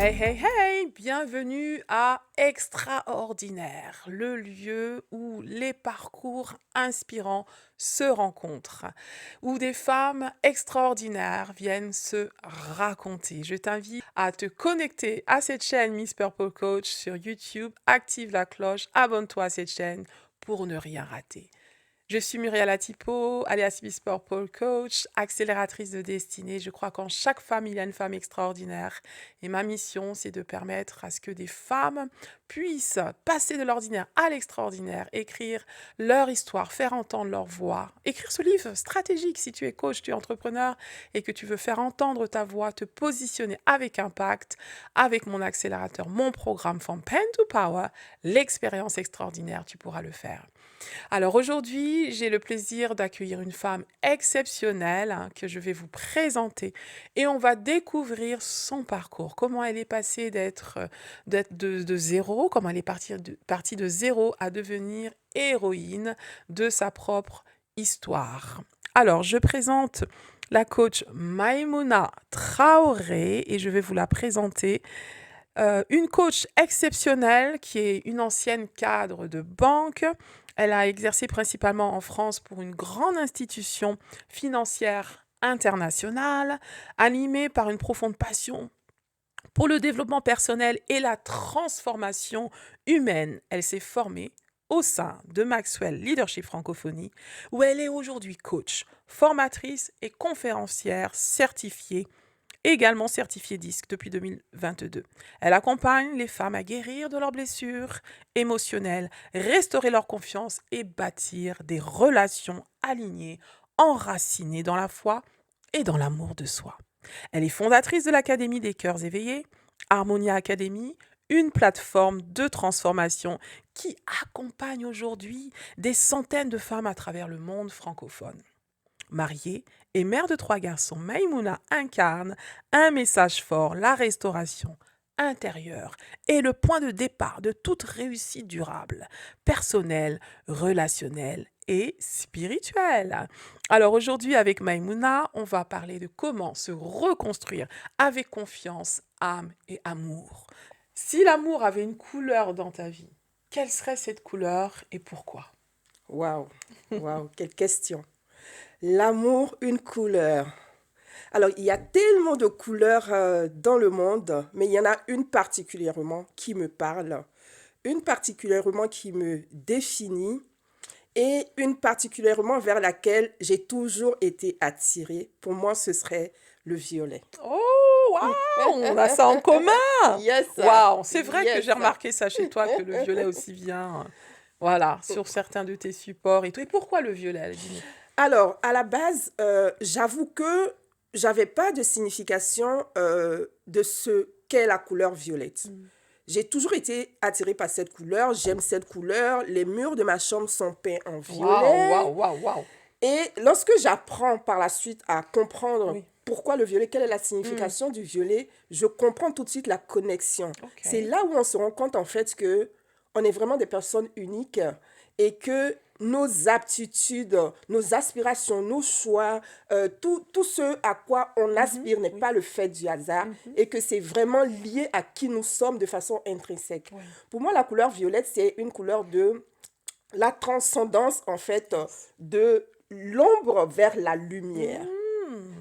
Hey, hey, hey! Bienvenue à Extraordinaire, le lieu où les parcours inspirants se rencontrent, où des femmes extraordinaires viennent se raconter. Je t'invite à te connecter à cette chaîne Miss Purple Coach sur YouTube, active la cloche, abonne-toi à cette chaîne pour ne rien rater. Je suis Muriel Atipo, alias Miss Purple Coach, accélératrice de destinée. Je crois qu'en chaque femme, il y a une femme extraordinaire. Et ma mission, c'est de permettre à ce que des femmes puissent passer de l'ordinaire à l'extraordinaire, écrire leur histoire, faire entendre leur voix, écrire ce livre stratégique si tu es coach, tu es entrepreneur et que tu veux faire entendre ta voix, te positionner avec impact, avec mon accélérateur, mon programme From Pen to Power, l'expérience extraordinaire, tu pourras le faire. Alors aujourd'hui, j'ai le plaisir d'accueillir une femme exceptionnelle que je vais vous présenter et on va découvrir son parcours, comment elle est passée d'être de zéro, comment elle est partie de zéro à devenir héroïne de sa propre histoire. Alors, je présente la coach Maïmouna Traoré et je vais vous la présenter. Une coach exceptionnelle qui est une ancienne cadre de banque. Elle a exercé principalement en France pour une grande institution financière internationale, animée par une profonde passion pour le développement personnel et la transformation humaine. Elle s'est formée au sein de Maxwell Leadership Francophonie, où elle est aujourd'hui coach, formatrice et conférencière certifiée, également certifiée DISC depuis 2022. Elle accompagne les femmes à guérir de leurs blessures émotionnelles, restaurer leur confiance et bâtir des relations alignées, enracinées dans la foi et dans l'amour de soi. Elle est fondatrice de l'Académie des cœurs éveillés, Harmonia Academy, une plateforme de transformation qui accompagne aujourd'hui des centaines de femmes à travers le monde francophone. Mariée et mère de 3 garçons, Maïmouna incarne un message fort, la restauration intérieure est le point de départ de toute réussite durable, personnelle, relationnelle et spirituelle. Alors aujourd'hui avec Maïmouna, on va parler de comment se reconstruire avec confiance, âme et amour. Si l'amour avait une couleur dans ta vie, quelle serait cette couleur et pourquoi? Waouh, waouh, quelle question. L'amour, une couleur. Alors, il y a tellement de couleurs dans le monde, mais il y en a une particulièrement qui me parle, une particulièrement qui me définit et une particulièrement vers laquelle j'ai toujours été attirée. Pour moi, ce serait le violet. Oh, waouh, on a ça en commun. Yes, Waouh, c'est vrai que yes. j'ai remarqué ça chez toi, que le violet aussi vient, voilà, sur certains de tes supports et tout. Et pourquoi le violet, dis-nous? Alors, à la base, j'avoue que j'avais pas de signification de ce qu'est la couleur violette. J'ai toujours été attirée par cette couleur, j'aime cette couleur, les murs de ma chambre sont peints en Waouh, violet. waouh, waouh, waouh. Et lorsque j'apprends par la suite à comprendre Oui. pourquoi le violet, quelle est la signification du violet, je comprends tout de suite la connexion. Ok. C'est là où on se rend compte en fait que on est vraiment des personnes uniques et que nos aptitudes, nos aspirations, nos choix, tout ce à quoi on aspire n'est Oui. pas le fait du hasard et que c'est vraiment lié à qui nous sommes de façon intrinsèque. Ouais. Pour moi, la couleur violette, c'est une couleur de la transcendance en fait de l'ombre vers la lumière.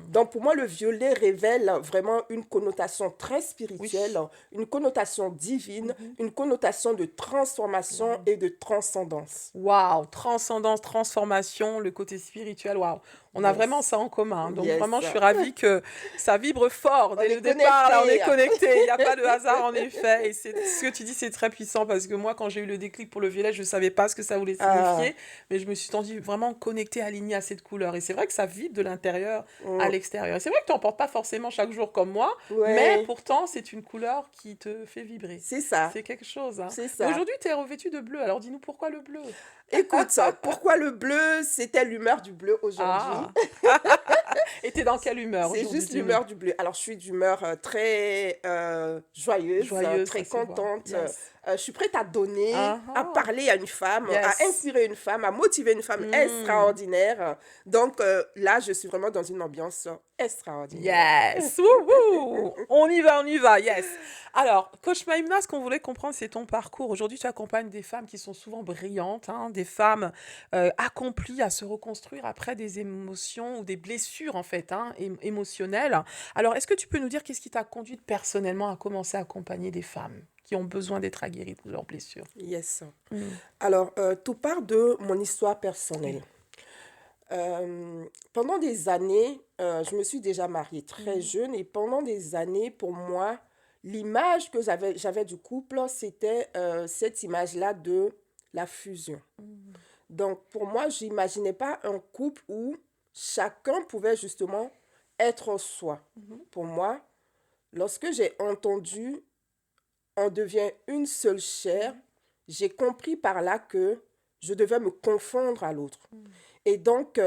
Donc pour moi, le violet révèle vraiment une connotation très spirituelle, une connotation divine, une connotation de transformation et de transcendance. Waouh, transcendance, transformation, le côté spirituel, waouh. On a Yes. vraiment ça en commun. Donc Yes. vraiment, je suis ravie que ça vibre fort dès On le est départ. Là, on est connectés. connecté. Il n'y a pas de hasard en effet. Et ce que tu dis, c'est très puissant parce que moi, quand j'ai eu le déclic pour le violet, je ne savais pas ce que ça voulait signifier, mais je me suis sentie vraiment connectée, alignée à cette couleur. Et c'est vrai que ça vibre de l'intérieur à l'extérieur. Et c'est vrai que tu n'en portes pas forcément chaque jour comme moi, Ouais. mais pourtant, c'est une couleur qui te fait vibrer. C'est ça. C'est quelque chose. Hein. C'est Et ça. aujourd'hui, tu es revêtue de bleu. Alors dis-nous pourquoi le bleu? Écoute, pourquoi le bleu? C'était l'humeur du bleu aujourd'hui. Ah. Et t'es dans quelle humeur C'est aujourd'hui, juste dis-nous? l'humeur du bleu. Alors, je suis d'humeur très joyeuse, Joyeuse, très ça se voit. contente, Yes. Je suis prête à donner, à Ah, parler à une femme, à yes. inspirer une femme, à motiver une femme Hmm. extraordinaire. Donc là, je suis vraiment dans une ambiance extraordinaire. Yes, wouhou! On y va, yes. Alors, Coach Maïmna, ce qu'on voulait comprendre, c'est ton parcours. Aujourd'hui, tu accompagnes des femmes qui sont souvent brillantes, hein, des femmes accomplies à se reconstruire après des émotions ou des blessures, en fait, hein, émotionnelles. Alors, est-ce que tu peux nous dire qu'est-ce qui t'a conduite personnellement à commencer à accompagner des femmes qui ont besoin d'être aguerries de leurs blessures? Yes. Mm. Alors, tout part de mon histoire Oui. personnelle. Pendant des années, je me suis déjà mariée très Mm. jeune et pendant des années, pour moi, l'image que j'avais du couple, c'était cette image-là de la fusion. Mm. Donc, pour moi, je n'imaginais pas un couple où chacun pouvait justement être soi. Mhm. Pour moi, lorsque j'ai entendu on devient une seule chair, Mhm. j'ai compris par là que je devais me confondre à l'autre. Mm. Et donc,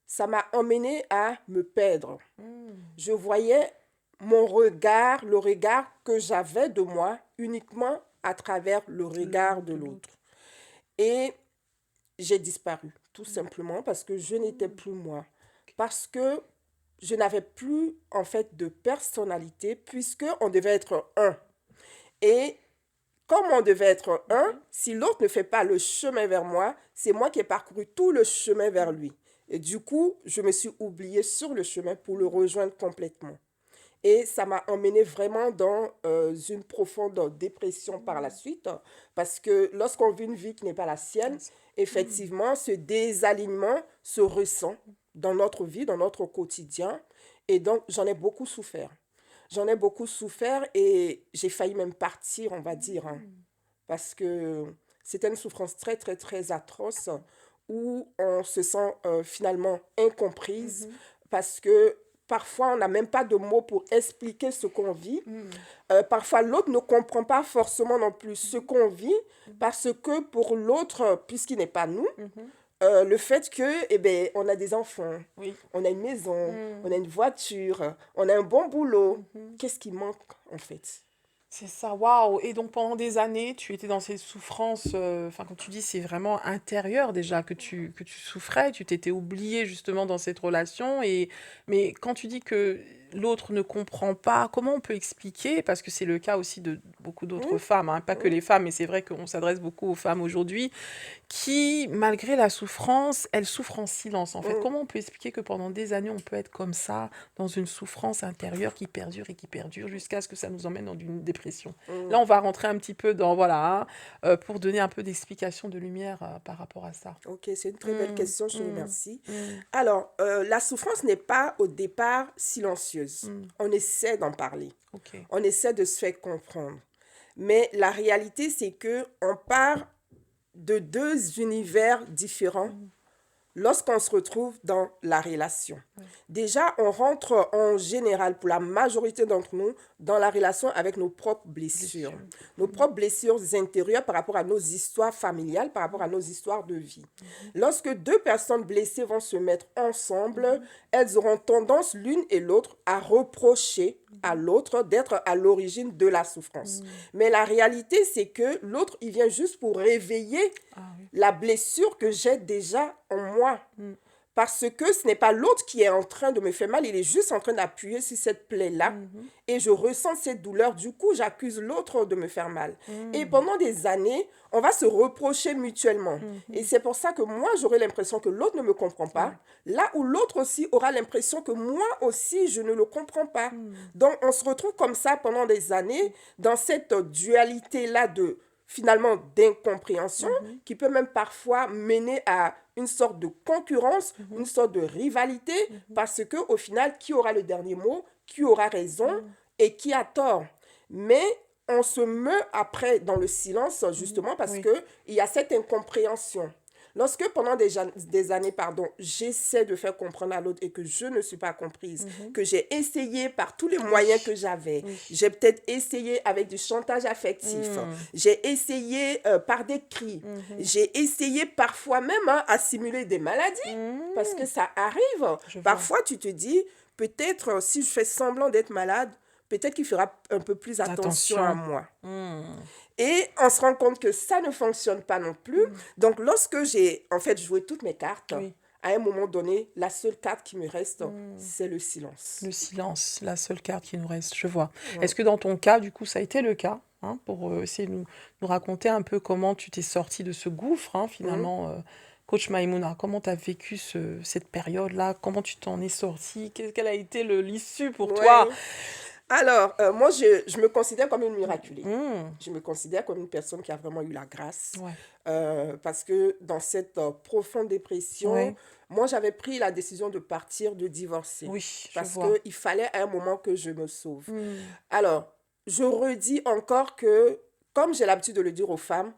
ça m'a emmené à me perdre. Mm. Je voyais mon regard, le regard que j'avais de moi, uniquement à travers le regard Le de de l'autre. l'autre. Et j'ai disparu, tout Mm. simplement parce que je n'étais Mm. plus moi. Parce que je n'avais plus, en fait, de personnalité, puisque on devait être un. Et comme on devait être un, Mhm. si l'autre ne fait pas le chemin vers moi, c'est moi qui ai parcouru tout le chemin vers lui. Et du coup, je me suis oubliée sur le chemin pour le rejoindre complètement. Et ça m'a emmené vraiment dans une profonde dépression par la Mm. suite, parce que lorsqu'on vit une vie qui n'est pas la sienne, Yes. Mm. effectivement, ce désalignement se ressent dans notre vie, dans notre quotidien. Et donc, j'en ai beaucoup souffert. J'en ai beaucoup souffert et j'ai failli même partir, on va dire, hein, Mm. parce que c'était une souffrance très, très, très atroce où on se sent finalement incomprise Mhm. parce que parfois on n'a même pas de mots pour expliquer ce qu'on vit. Mm. Parfois l'autre ne comprend pas forcément non plus ce Mhm. qu'on vit Mhm. parce que pour l'autre, puisqu'il n'est pas nous, Mhm. le fait que, eh ben, on a des enfants, Oui. on a une maison, on a Mm. une voiture, on a un bon boulot, Mhm. qu'est-ce qui manque en fait? C'est ça, waouh! Et donc pendant des années, tu étais dans ces souffrances, enfin quand tu dis c'est vraiment intérieur déjà que tu souffrais, tu t'étais oublié justement dans cette relation et mais quand tu dis que l'autre ne comprend pas, comment on peut expliquer? Parce que c'est le cas aussi de beaucoup d'autres Hum, femmes, hein, pas que hum, les femmes, mais c'est vrai qu'on s'adresse beaucoup aux femmes aujourd'hui, qui, malgré la souffrance, elles souffrent en silence, en fait. hum, Comment on peut expliquer que pendant des années, on peut être comme ça, dans une souffrance intérieure qui perdure, jusqu'à ce que ça nous emmène dans une dépression? hum. Là, on va rentrer un petit peu dans, voilà, hein, pour donner un peu d'explication de lumière par rapport à ça. Ok, c'est une très belle Mm, question, je te mm, remercie. mm, Alors, la souffrance n'est pas au départ silencieuse. mm. On essaie d'en parler, Ok. on essaie de se faire comprendre. Mais la réalité, c'est que on part de deux univers différents Mm, lorsqu'on se retrouve dans la relation. ouais, Déjà, on rentre en général, pour la majorité d'entre nous, dans la relation avec nos propres blessures. blessure. Nos Mm, propres blessures intérieures par rapport à nos histoires familiales, par rapport à nos histoires de vie. mhm, Lorsque deux personnes blessées vont se mettre ensemble, mhm, elles auront tendance l'une et l'autre à reprocher à mhm, l'autre d'être à l'origine de la souffrance. mm. Mais la réalité, c'est que l'autre, il vient juste pour réveiller Ah oui. la blessure que j'ai déjà en moi. Mm, Parce que ce n'est pas l'autre qui est en train de me faire mal, il est juste en train d'appuyer sur cette plaie-là. mhm, Et je ressens cette douleur, du coup j'accuse l'autre de me faire mal. Et mm, pendant des années, on va se reprocher mutuellement. Et mhm. c'est pour ça que moi j'aurai l'impression que l'autre ne me comprend pas, Ouais. là où l'autre aussi aura l'impression que moi aussi je ne le comprends pas. Mm, Donc on se retrouve comme ça pendant des années dans cette dualité-là de finalement d'incompréhension mhm, qui peut même parfois mener à une sorte de concurrence, mhm, une sorte de rivalité, mhm, parce que au final, qui aura le dernier mot, qui aura raison mm, et qui a tort. Mais on se meut après dans le silence mhm. justement parce Oui. que il y a cette incompréhension. Lorsque pendant des années, pardon, j'essaie de faire comprendre à l'autre et que je ne suis pas comprise, Mhm. que j'ai essayé par tous les Oui. moyens que j'avais, Oui. j'ai peut-être essayé avec du chantage affectif, Mm, j'ai essayé par des cris, mhm, j'ai essayé parfois même à simuler des maladies parce que mm. ça arrive. Je vois. Parfois, tu te dis, peut-être si je fais semblant d'être malade, peut-être qu'il fera un peu plus attention à Attention. moi. Mm. Et on se rend compte que ça ne fonctionne pas non plus. Donc, lorsque j'ai en fait joué toutes mes cartes, Oui. à un moment donné, la seule carte qui me reste, c'est le silence. Le silence, la seule carte qui nous reste, je vois. Ouais. Est-ce que dans ton cas, du coup, ça a été le cas, hein, pour essayer de nous raconter un peu comment tu t'es sorti de ce gouffre, hein, finalement, Coach Maïmouna, comment tu as vécu cette période-là, comment tu t'en es sorti, quelle a été l'issue pour toi? Ouais. Alors, moi, je me considère comme une miraculée. Mmh, Je me considère comme une personne qui a vraiment eu la grâce. ouais, Parce que dans cette profonde dépression, ouais, moi, j'avais pris la décision de partir, de divorcer. oui, je Parce vois. qu'il fallait à un moment que je me sauve. Mmh, Alors, je redis encore que, comme j'ai l'habitude de le dire aux femmes,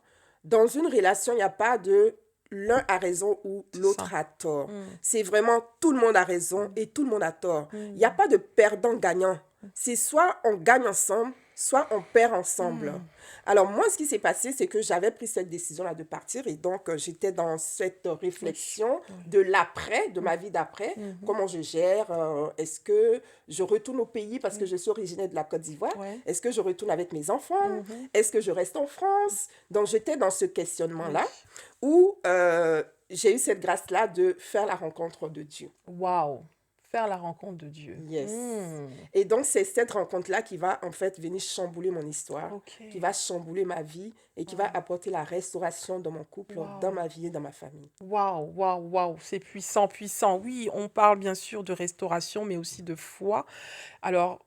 dans une relation, il n'y a pas de l'un a raison ou c'est l'autre ça. a tort. Mmh, C'est vraiment tout le monde a raison et tout le monde a tort. Il n'y a mmh, pas de perdant-gagnant. C'est soit on gagne ensemble, soit on perd ensemble. mmh, Alors moi, ce qui s'est passé, c'est que j'avais pris cette décision-là de partir et donc j'étais dans cette oui, réflexion oui. de l'après, de ma vie d'après. Mhm, Comment je gère, est-ce que je retourne au pays parce que mm, je suis originaire de la Côte d'Ivoire? ouais, Est-ce que je retourne avec mes enfants? mhm, Est-ce que je reste en France? Donc j'étais dans ce oui. questionnement-là où j'ai eu cette grâce-là de faire la rencontre de Dieu. Waouh! Faire la rencontre de Dieu. Yes. Hmm, Et donc, c'est cette rencontre-là qui va en fait venir chambouler mon histoire, ok. qui va chambouler ma vie et qui va apporter la restauration dans mon couple, dans Waouh! ma vie et dans ma famille. Waouh, waouh, waouh, c'est puissant, puissant. Oui, on parle bien sûr de restauration, mais aussi de foi. Alors,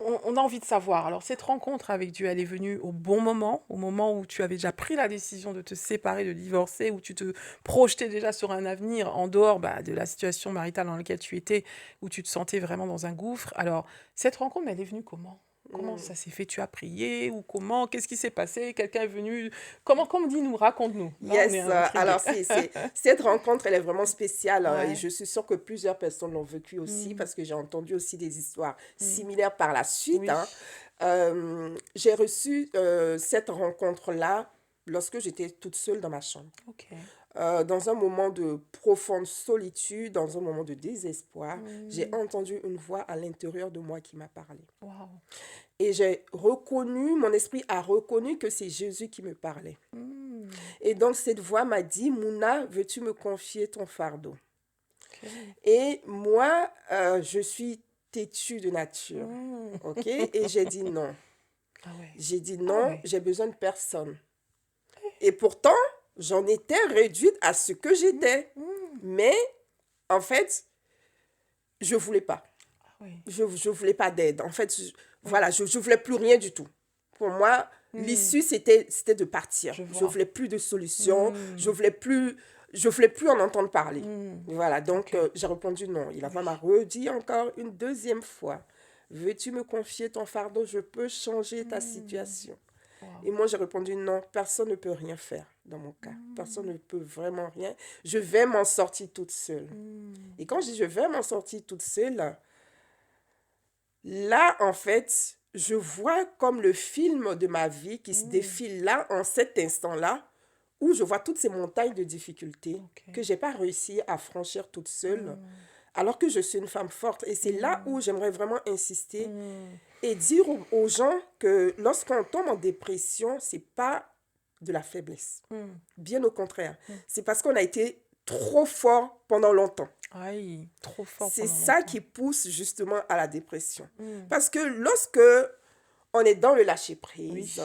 on a envie de savoir. Alors, cette rencontre avec Dieu, elle est venue au bon moment, au moment où tu avais déjà pris la décision de te séparer, de divorcer, où tu te projetais déjà sur un avenir en dehors de la situation maritale dans laquelle tu étais, où tu te sentais vraiment dans un gouffre. Alors, cette rencontre, elle est venue comment? Comment ça s'est fait? Tu as prié ou comment? Qu'est-ce qui s'est passé? Quelqu'un est venu? Comment dis-nous, raconte-nous. Là, on est Yes, intrigués. alors cette rencontre, elle est vraiment spéciale et Ouais. je suis sûre que plusieurs personnes l'ont vécue aussi Mhm. parce que j'ai entendu aussi des histoires Mhm. similaires par la suite. Oui. Hein. J'ai reçu cette rencontre-là lorsque j'étais toute seule dans ma chambre. Ok. Dans un moment de profonde solitude, dans un moment de désespoir, j'ai Mhm. entendu une voix à l'intérieur de moi qui m'a parlé. Waouh. Et j'ai reconnu, mon esprit a reconnu que c'est Jésus qui me parlait. Mhm. Et donc cette voix m'a dit, Mouna, veux-tu me confier ton fardeau? Ok. Et moi, je suis têtue de nature, Mhm. ok? Et j'ai dit non. Ah ouais. J'ai dit Ah non, ouais. j'ai besoin de personne. Et pourtant, j'en étais réduite à ce que j'étais. Mhm. Mais en fait, je voulais pas. Ah ouais. Je voulais pas d'aide. En fait, Oui. voilà, je voulais plus rien du tout. Pour moi, Mhm. l'issue, c'était de partir. Je Je vois. voulais plus de solution. Mhm. Je voulais plus en entendre parler. Mhm. Voilà, donc Ok. j'ai répondu non. Il a Oui. vraiment redit encore une deuxième fois. Veux-tu me confier ton fardeau? Je peux changer ta Mhm. situation. Wow. Et moi, j'ai répondu non, personne ne peut rien faire dans mon cas. Personne ne peut vraiment rien. Je vais m'en sortir toute seule. Mhm. Et quand je dis je vais m'en sortir toute seule, là, en fait, je vois comme le film de ma vie qui se Mhm. défile là, en cet instant-là, où je vois toutes ces montagnes de difficultés Ok. que je n'ai pas réussi à franchir toute seule, Mhm. alors que je suis une femme forte. Et c'est là Mhm. où j'aimerais vraiment insister Mhm. et dire aux gens que lorsqu'on tombe en dépression, c'est pas de la faiblesse. Mhm. Bien au contraire. Mhm. C'est parce qu'on a été trop fort pendant longtemps. Aïe, trop fort C'est pendant ça longtemps. qui pousse justement à la dépression. Mhm. Parce que lorsque on est dans le Oui. lâcher-prise,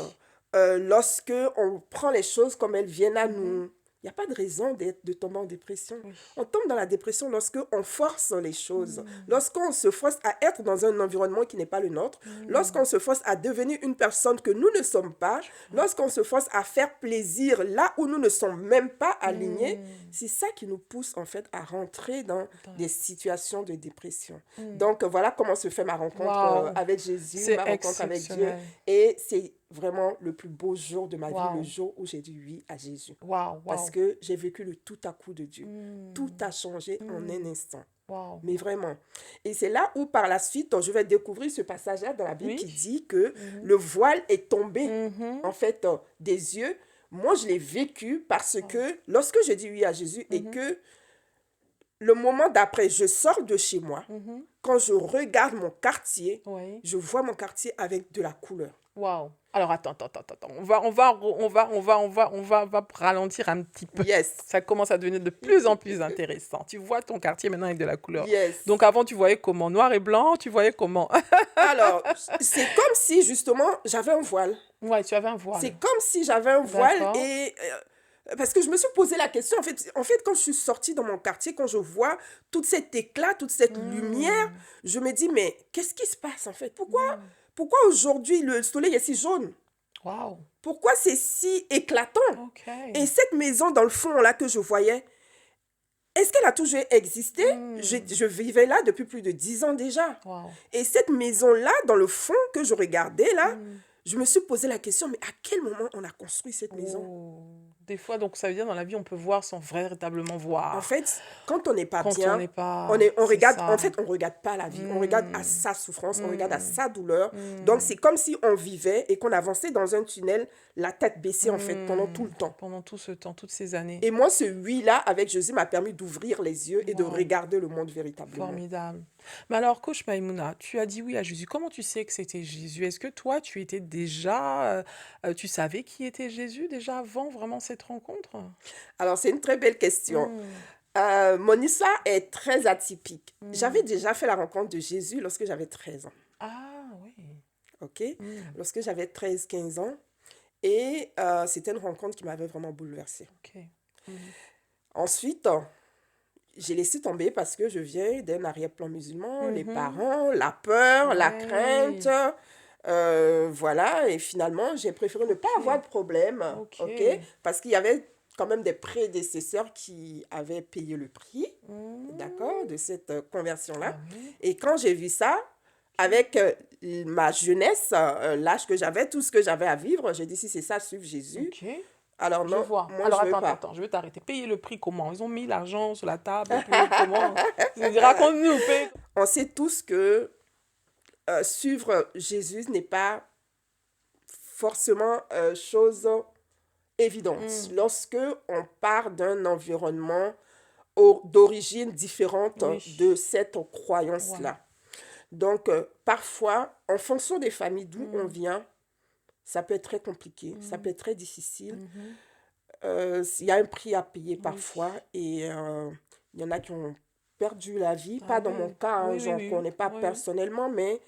lorsque on prend les choses comme elles viennent à Mhm. nous, il n'y a pas de raison de tomber en dépression. Oui. On tombe dans la dépression lorsque on force les choses, Mhm. lorsqu'on se force à être dans un environnement qui n'est pas le nôtre, Mhm. lorsqu'on se force à devenir une personne que nous ne sommes pas, lorsqu'on se force à faire plaisir là où nous ne sommes même pas alignés. Mhm. C'est ça qui nous pousse en fait à rentrer dans Dans des situations de dépression. Mhm. Donc voilà comment se fait ma rencontre Waouh, avec Jésus, c'est ma rencontre avec Dieu. exceptionnel. Et c'est vraiment le plus beau jour de ma vie, le Waouh, jour où j'ai dit oui à Jésus. waouh, Parce waouh. que j'ai vécu le tout à coup de Dieu. Mhm. Tout a changé en un Mhm. instant. Waouh. Mais vraiment. Et c'est là où par la suite, je vais découvrir ce passage-là dans la Bible Oui. qui dit que Mhm. le voile est tombé Mhm. en fait des yeux. Moi, je l'ai vécu parce Wow. que lorsque je dis oui à Jésus et Mhm. que le moment d'après, je sors de chez moi, Mhm. quand je regarde mon quartier, Oui. je vois mon quartier avec de la couleur. Waouh. Alors attends. On va ralentir un petit peu. Yes, Ça commence à devenir de plus en plus intéressant. Tu vois ton quartier maintenant avec de la couleur. yes. Donc avant, tu voyais comment? Noir et blanc, tu voyais comment? Alors, c'est comme si justement j'avais un voile. Ouais, tu avais un C'est voile. comme si j'avais un voile D'accord. et parce que je me suis posé la question en fait quand je suis sortie dans mon quartier, quand je vois tout cet éclat, toute cette lumière, Hmm. je me dis mais qu'est-ce qui se passe en fait? Hmm. Pourquoi aujourd'hui le soleil est si jaune? Waouh. Pourquoi c'est si éclatant? Ok. Et cette maison dans le fond là que je voyais, est-ce qu'elle a toujours existé? Hmm. Je vivais là depuis plus de 10 ans déjà. Waouh. Et cette maison-là, dans le fond que je regardais là, Hmm. je me suis posé la question, mais à quel moment on a construit cette maison? Oh. Des fois, donc ça veut dire dans la vie, on peut voir sans véritablement En voir. fait, quand on n'est pas Quand on bien, n'est pas... on C'est regarde, en ça. fait, on regarde pas la vie, on regarde à Hmm. sa souffrance, on regarde à Hmm. sa douleur. Donc, Hmm. c'est comme si on vivait et qu'on avançait dans un tunnel, la tête baissée, en fait, pendant tout Hmm. le temps. Pendant tout ce temps, toutes ces années. Et moi, ce oui-là, avec Jésus, m'a permis d'ouvrir les yeux et de Waouh. regarder le monde véritablement. Formidable. Mais alors, coach Maïmouna, tu as dit oui à Jésus. Comment tu sais que c'était Jésus? Est-ce que toi, tu étais déjà, tu savais qui était Jésus déjà avant vraiment cette rencontre? Alors, c'est une très belle question. Hmm. Mon histoire est très atypique. J'avais Hmm. déjà fait la rencontre de Jésus lorsque j'avais 13 ans. Ah oui. OK? Hmm. Lorsque j'avais 13 15 ans. Et c'était une rencontre qui m'avait vraiment bouleversée. Ok. Hmm. Ensuite, j'ai laissé tomber parce que je viens d'un arrière-plan musulman, les Mhm. parents, la peur, la crainte. Ouais. Voilà, et finalement, j'ai préféré ne pas avoir Ok. de problème, Ok. OK? Parce qu'il y avait quand même des prédécesseurs qui avaient payé le prix, d'accord, Hmm. de cette conversion-là. Ah oui. Et quand j'ai vu ça, Ok. avec ma jeunesse, l'âge que j'avais, tout ce que j'avais à vivre, j'ai dit si c'est ça, suivre Jésus. Ok. Alors Je non, vois. moi Alors je veux pas. attends, je vais t'arrêter. Payer le prix comment? Ils ont mis l'argent sur la table et puis comment? Raconte-nous, paye. On sait tous que suivre Jésus n'est pas forcément chose évidente. Hmm. Lorsque on part d'un environnement d'origine différente Oui. de cette Ouais. croyance-là. Donc, parfois, en fonction des familles d'où on Hmm. vient, ça peut être très compliqué, ça Hmm. peut être très difficile. Mhm. Il y a un prix à payer Oui. parfois et il y en a qui ont perdu la vie. Ah Pas dans mon oui. cas, hein, Oui, oui, j'en oui. connais pas Oui, oui. personnellement, mais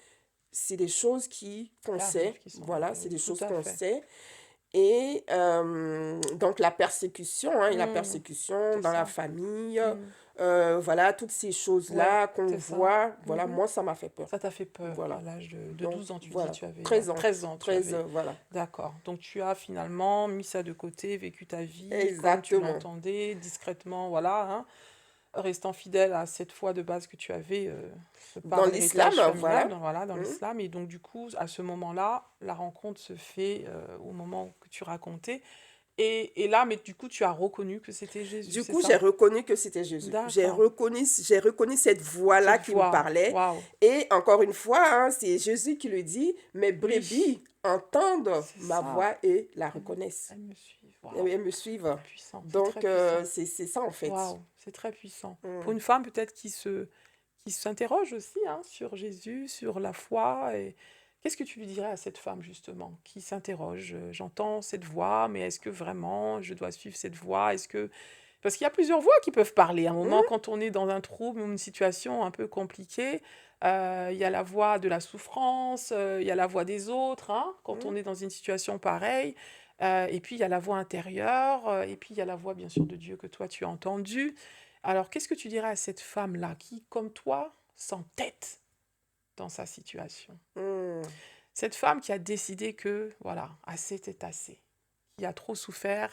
c'est des choses qu'on Qui arrivent, sait. qui sont Voilà, arrivées, c'est oui. des Tout choses à qu'on fait. sait. Et donc la persécution, hein, et la Hmm. persécution C'est dans la ça. famille, Hmm. voilà, toutes ces Ouais, choses-là qu'on c'est ça. voit, voilà, Mhm. moi, ça m'a fait peur. Ça t'a fait peur à Voilà. l'âge de Donc, 12 ans, tu dis, voilà, tu avais 13 ans. 13 ans, tu 13, avais. voilà. D'accord. Donc tu as finalement mis ça de côté, vécu ta vie comme tu Exactement. l'entendais, discrètement, voilà, hein, restant fidèle à cette foi de base que tu avais Dans par l'islam, l'héritage familial, voilà. voilà, dans Hmm. l'islam. Et donc du coup, à ce moment-là, la rencontre se fait au moment que tu racontais. Et là, mais du coup, tu as reconnu que c'était Jésus, Du c'est coup, j'ai ça? reconnu que c'était Jésus. D'accord. J'ai reconnu cette voix-là Cette qui me voix, parlait. waouh. Et encore une fois, hein, c'est Jésus qui le dit, mes Oui, brebis entendent c'est ma ça. voix et la Elles, reconnaissent. elles me suivent. Et Waouh, elles me suivent. c'est puissant, c'est très Donc, puissant. c'est ça en fait. Waouh, c'est très puissant. Pour Mm. une femme peut-être qui s'interroge aussi hein, sur Jésus, sur la foi. Et qu'est-ce que tu lui dirais à cette femme justement qui s'interroge? J'entends cette voix, mais est-ce que vraiment je dois suivre cette voix? Est-ce que parce qu'il y a plusieurs voix qui peuvent parler. À un moment, Mm. quand on est dans un trouble ou une situation un peu compliquée, il y a la voix de la souffrance, il y a la voix des autres, hein, quand on Mm. est dans une situation pareille. Et puis, il y a la voix intérieure, et puis il y a la voix, bien sûr, de Dieu que toi, tu as entendue. Alors, qu'est-ce que tu dirais à cette femme-là qui, comme toi, s'entête dans sa situation? Mm. Cette femme qui a décidé que, voilà, assez était assez, qui a trop souffert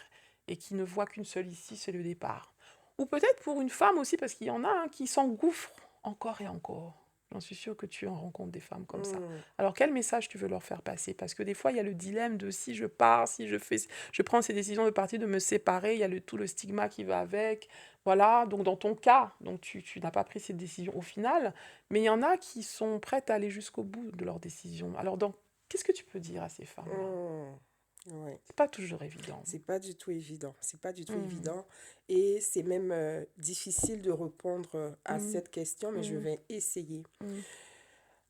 et qui ne voit qu'une seule issue, c'est le départ. Ou peut-être pour une femme aussi, parce qu'il y en a hein, qui s'engouffrent encore et encore. J'en suis sûre que tu en rencontres des femmes comme ça. Mm. Alors quel message tu veux leur faire passer? Parce que des fois, il y a le dilemme de si je pars, si je prends ces décisions de partir, de me séparer, il y a tout le stigma qui va avec. Voilà, donc dans ton cas, donc tu n'as pas pris cette décision au final, mais il y en a qui sont prêtes à aller jusqu'au bout de leur décision. Alors donc, qu'est-ce que tu peux dire à ces femmes-là? Mm. Ouais. C'est pas toujours évident. C'est pas du tout évident. C'est pas du tout Hmm, évident. Et c'est même difficile de répondre à hmm, cette question, mais je hmm, vais essayer. hmm.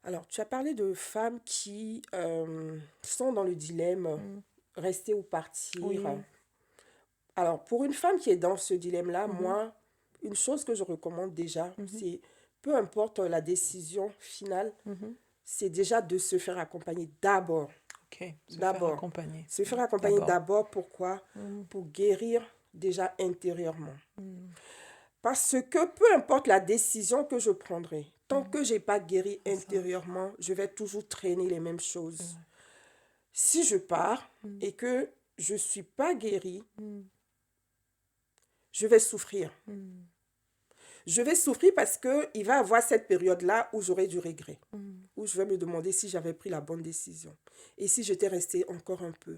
Alors, tu as parlé de femmes qui sont dans le dilemme, Mm. rester ou partir. Oui. Alors, pour une femme qui est dans ce dilemme-là, Mhm, moi, une chose que je recommande déjà, mhm, c'est, peu importe la décision finale, mhm. c'est déjà de se faire accompagner d'abord. Ok, se faire D'abord. accompagner. Se faire accompagner D'abord. d'abord, pourquoi? Mm, Pour guérir déjà intérieurement. mm, Parce que peu importe la décision que je prendrai, tant mm. que je n'ai pas guéri C'est ça, intérieurement, je vais toujours traîner les mêmes c'est choses. vrai. Si je pars Mm, et que je ne suis pas guérie, mm, je vais souffrir. mm, Je vais souffrir parce qu'il va y avoir cette période-là où j'aurai du regret, mm, où je vais me demander si j'avais pris la bonne décision. Et si j'étais restée encore un peu.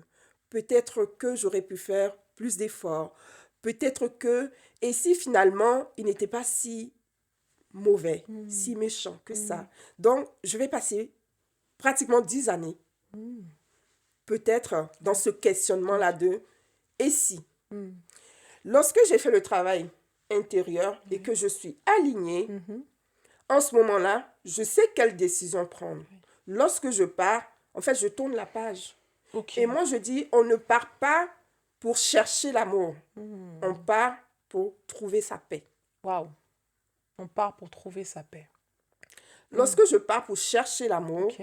Peut-être que j'aurais pu faire plus d'efforts. Peut-être que... Et si finalement, il n'était pas si mauvais, mm, si méchant que mm, ça. Donc, je vais passer pratiquement 10 années, mm. peut-être dans Ouais, ce questionnement-là oui. de et si. Mm, Lorsque j'ai fait le travail intérieur et oui. que je suis alignée, Mhm, en ce moment-là, je sais quelle décision prendre. oui. Lorsque je pars, en fait, je tourne la page. Ok. Et moi, je dis, on ne part pas pour chercher l'amour. On Mm. part pour trouver sa paix. Waouh. On part pour trouver sa paix. Mm, Lorsque je pars pour chercher l'amour, ok.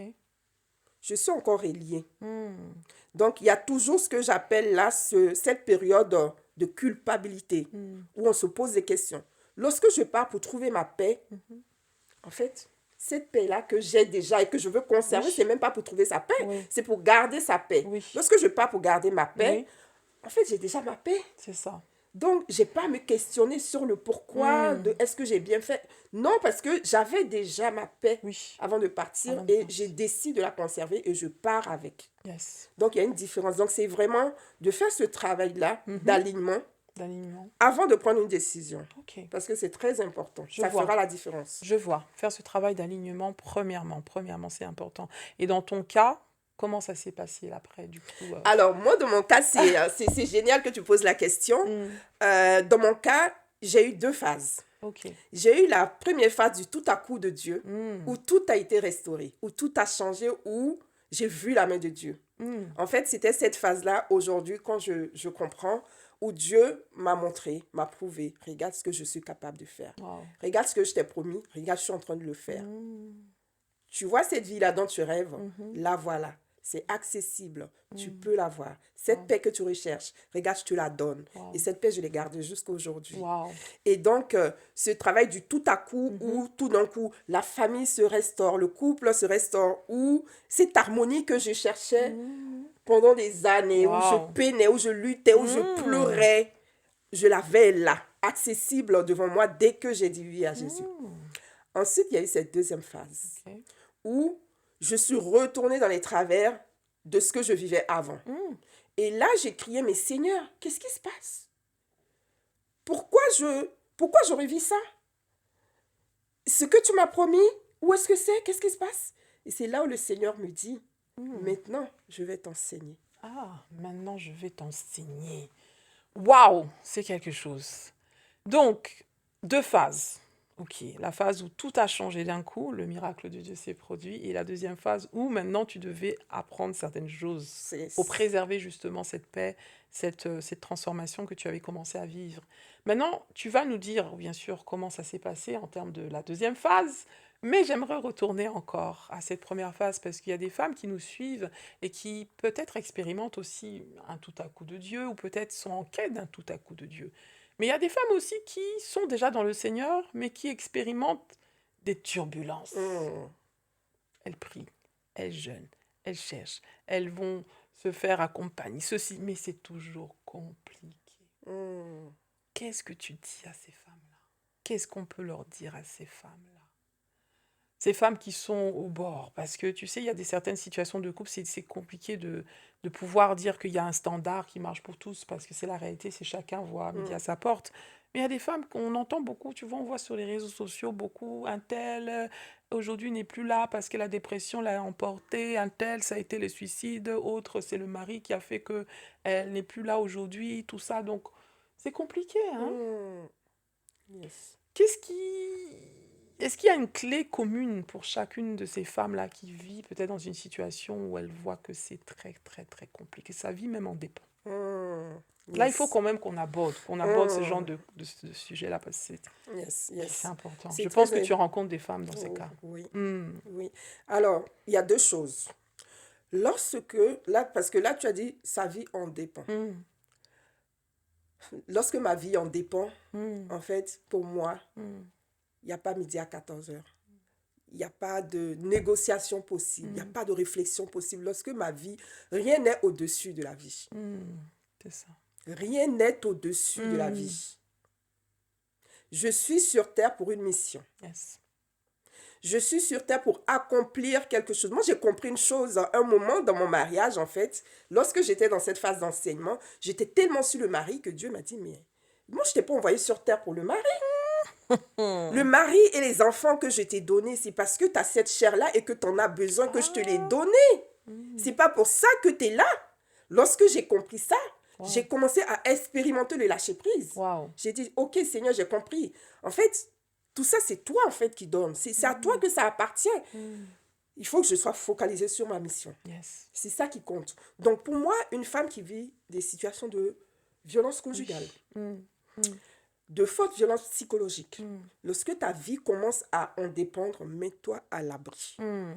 je suis encore reliée. Mm, Donc, il y a toujours ce que j'appelle là cette période de culpabilité mm, où on se pose des questions. Lorsque je pars pour trouver ma paix, mhm. en fait, cette paix-là que j'ai déjà et que je veux conserver, c'est Oui. même pas pour trouver sa paix, Oui. c'est pour garder sa paix. Oui. Lorsque je pars pour garder ma paix, Oui. en fait, j'ai déjà ma paix. C'est ça. Donc, j'ai pas à me questionner sur le pourquoi de Mm, est-ce que j'ai bien fait. Non, parce que j'avais déjà ma paix oui. avant de partir Avant de et j'ai partir. décidé de la conserver et je pars avec. Yes. Donc, il y a une différence. Donc, c'est vraiment de faire ce travail-là Mhm. d'alignement D'alignement. avant de prendre une décision. Ok. Parce que c'est très important. Je Ça fera vois. la différence. Je vois. Faire ce travail d'alignement, premièrement. Premièrement, c'est important. Et dans ton cas, comment ça s'est passé après, du coup Alors, moi, dans mon cas, c'est génial que tu poses la question. Mm, Dans mon cas, j'ai eu deux phases. ok. J'ai eu la première phase du tout à coup de Dieu, Mm, où tout a été restauré, où tout a changé, où j'ai vu la main de Dieu. mm, En fait, c'était cette phase-là, aujourd'hui, quand je comprends, où Dieu m'a montré, m'a prouvé, regarde ce que je suis capable de faire. wow. Regarde ce que je t'ai promis, regarde, je suis en train de le faire. Mm, Tu vois cette vie-là dont tu rêves, mhm, la voilà. C'est accessible. Tu mm, peux l'avoir. Cette wow. paix que tu recherches, regarde, je te la donne. Et Wow. cette paix, je l'ai gardée jusqu'à aujourd'hui. Wow. Et donc, ce travail du tout à coup, Mhm, où tout d'un coup, la famille se restaure, le couple se restaure, où cette harmonie que je cherchais mm, pendant des années, où je wow. peinais, où je luttais, où je Mm, pleurais, je l'avais là, accessible devant moi dès que j'ai dit oui à Jésus. mm, Ensuite, il y a eu cette deuxième phase ok. où je suis retournée dans les travers de ce que je vivais avant. Mm, Et là, j'ai crié, mais Seigneur, qu'est-ce qui se passe? Pourquoi je revis ça? Ce que tu m'as promis, où est-ce que c'est? Qu'est-ce qui se passe? Et c'est là où le Seigneur me dit, mm. maintenant, je vais t'enseigner. Ah, maintenant je vais t'enseigner. Waouh, c'est quelque chose. Donc, deux phases. Ok, la phase où tout a changé d'un coup, le miracle de Dieu s'est produit, et la deuxième phase où maintenant tu devais apprendre certaines choses C'est pour préserver justement cette paix, cette transformation que tu avais commencé à vivre. Maintenant, tu vas nous dire, bien sûr, comment ça s'est passé en termes de la deuxième phase, mais j'aimerais retourner encore à cette première phase parce qu'il y a des femmes qui nous suivent et qui peut-être expérimentent aussi un tout à coup de Dieu ou peut-être sont en quête d'un tout à coup de Dieu. Mais il y a des femmes aussi qui sont déjà dans le Seigneur, mais qui expérimentent des turbulences. mm, Elles prient, elles jeûnent, elles cherchent, elles vont se faire accompagner, ceci, mais c'est toujours compliqué. mm. Qu'est-ce que tu dis à ces femmes-là? Qu'est-ce qu'on peut leur dire à ces femmes-là? Ces femmes qui sont au bord, parce que tu sais, il y a des certaines situations de couple, c'est compliqué de pouvoir dire qu'il y a un standard qui marche pour tous, parce que c'est la réalité, c'est chacun voit midi à sa porte. Mais il y a des femmes qu'on entend beaucoup, tu vois, on voit sur les réseaux sociaux beaucoup, un tel, aujourd'hui n'est plus là parce que la dépression l'a emporté, un tel, ça a été le suicide, autre, c'est le mari qui a fait que elle n'est plus là aujourd'hui, tout ça, donc c'est compliqué, hein? Mm. Yes. Qu'est-ce qui... Est-ce qu'il y a une clé commune pour chacune de ces femmes-là qui vit peut-être dans une situation où elle voit que c'est très, très, très compliqué? Sa vie même en dépend. Mm, Là, il faut yes. quand même qu'on aborde ce genre Mm, de sujet-là parce que yes, c'est yes. important. Je C'est pense très... que tu rencontres des femmes dans ces Oh, cas. oui, Hmm. oui. Alors, il y a deux choses. Lorsque, là, parce que là, tu as dit, sa vie en dépend. Hmm. Lorsque ma vie en dépend, Hmm. en fait, pour moi, Hmm. il n'y a pas midi à 14 heures. Il n'y a pas de négociation possible. Il n'y a Hmm. pas de réflexion possible. Lorsque ma vie, rien n'est au-dessus de la vie. Hmm. C'est ça. Rien n'est au-dessus de la Hmm. vie. Je suis sur Terre pour une mission. Yes. Je suis sur Terre pour accomplir quelque chose. Moi, j'ai compris une chose à un moment dans mon mariage, en fait. Lorsque j'étais dans cette phase d'enseignement, j'étais tellement sur le mari que Dieu m'a dit, mais moi, je ne t'ai pas envoyé sur Terre pour le mari. Le Hmm. mari et les enfants que je t'ai donnés, c'est parce que tu as cette chair-là et que tu en as besoin que je te l'ai Ah. donnée. Hmm. C'est pas pour ça que tu es là. Lorsque j'ai compris ça, Wow. j'ai commencé à expérimenter le lâcher-prise. Wow. J'ai dit, ok Seigneur, j'ai compris. En fait, tout ça, c'est toi en fait qui donne. C'est à toi que ça appartient. Hmm. Il faut que je sois focalisée sur ma mission. Yes. C'est ça qui compte. Donc pour moi, une femme qui vit des situations de violence conjugale, Hmm. Hmm. de forte violence psychologique, Hmm. lorsque ta vie commence à en dépendre, mets-toi à l'abri. Hmm.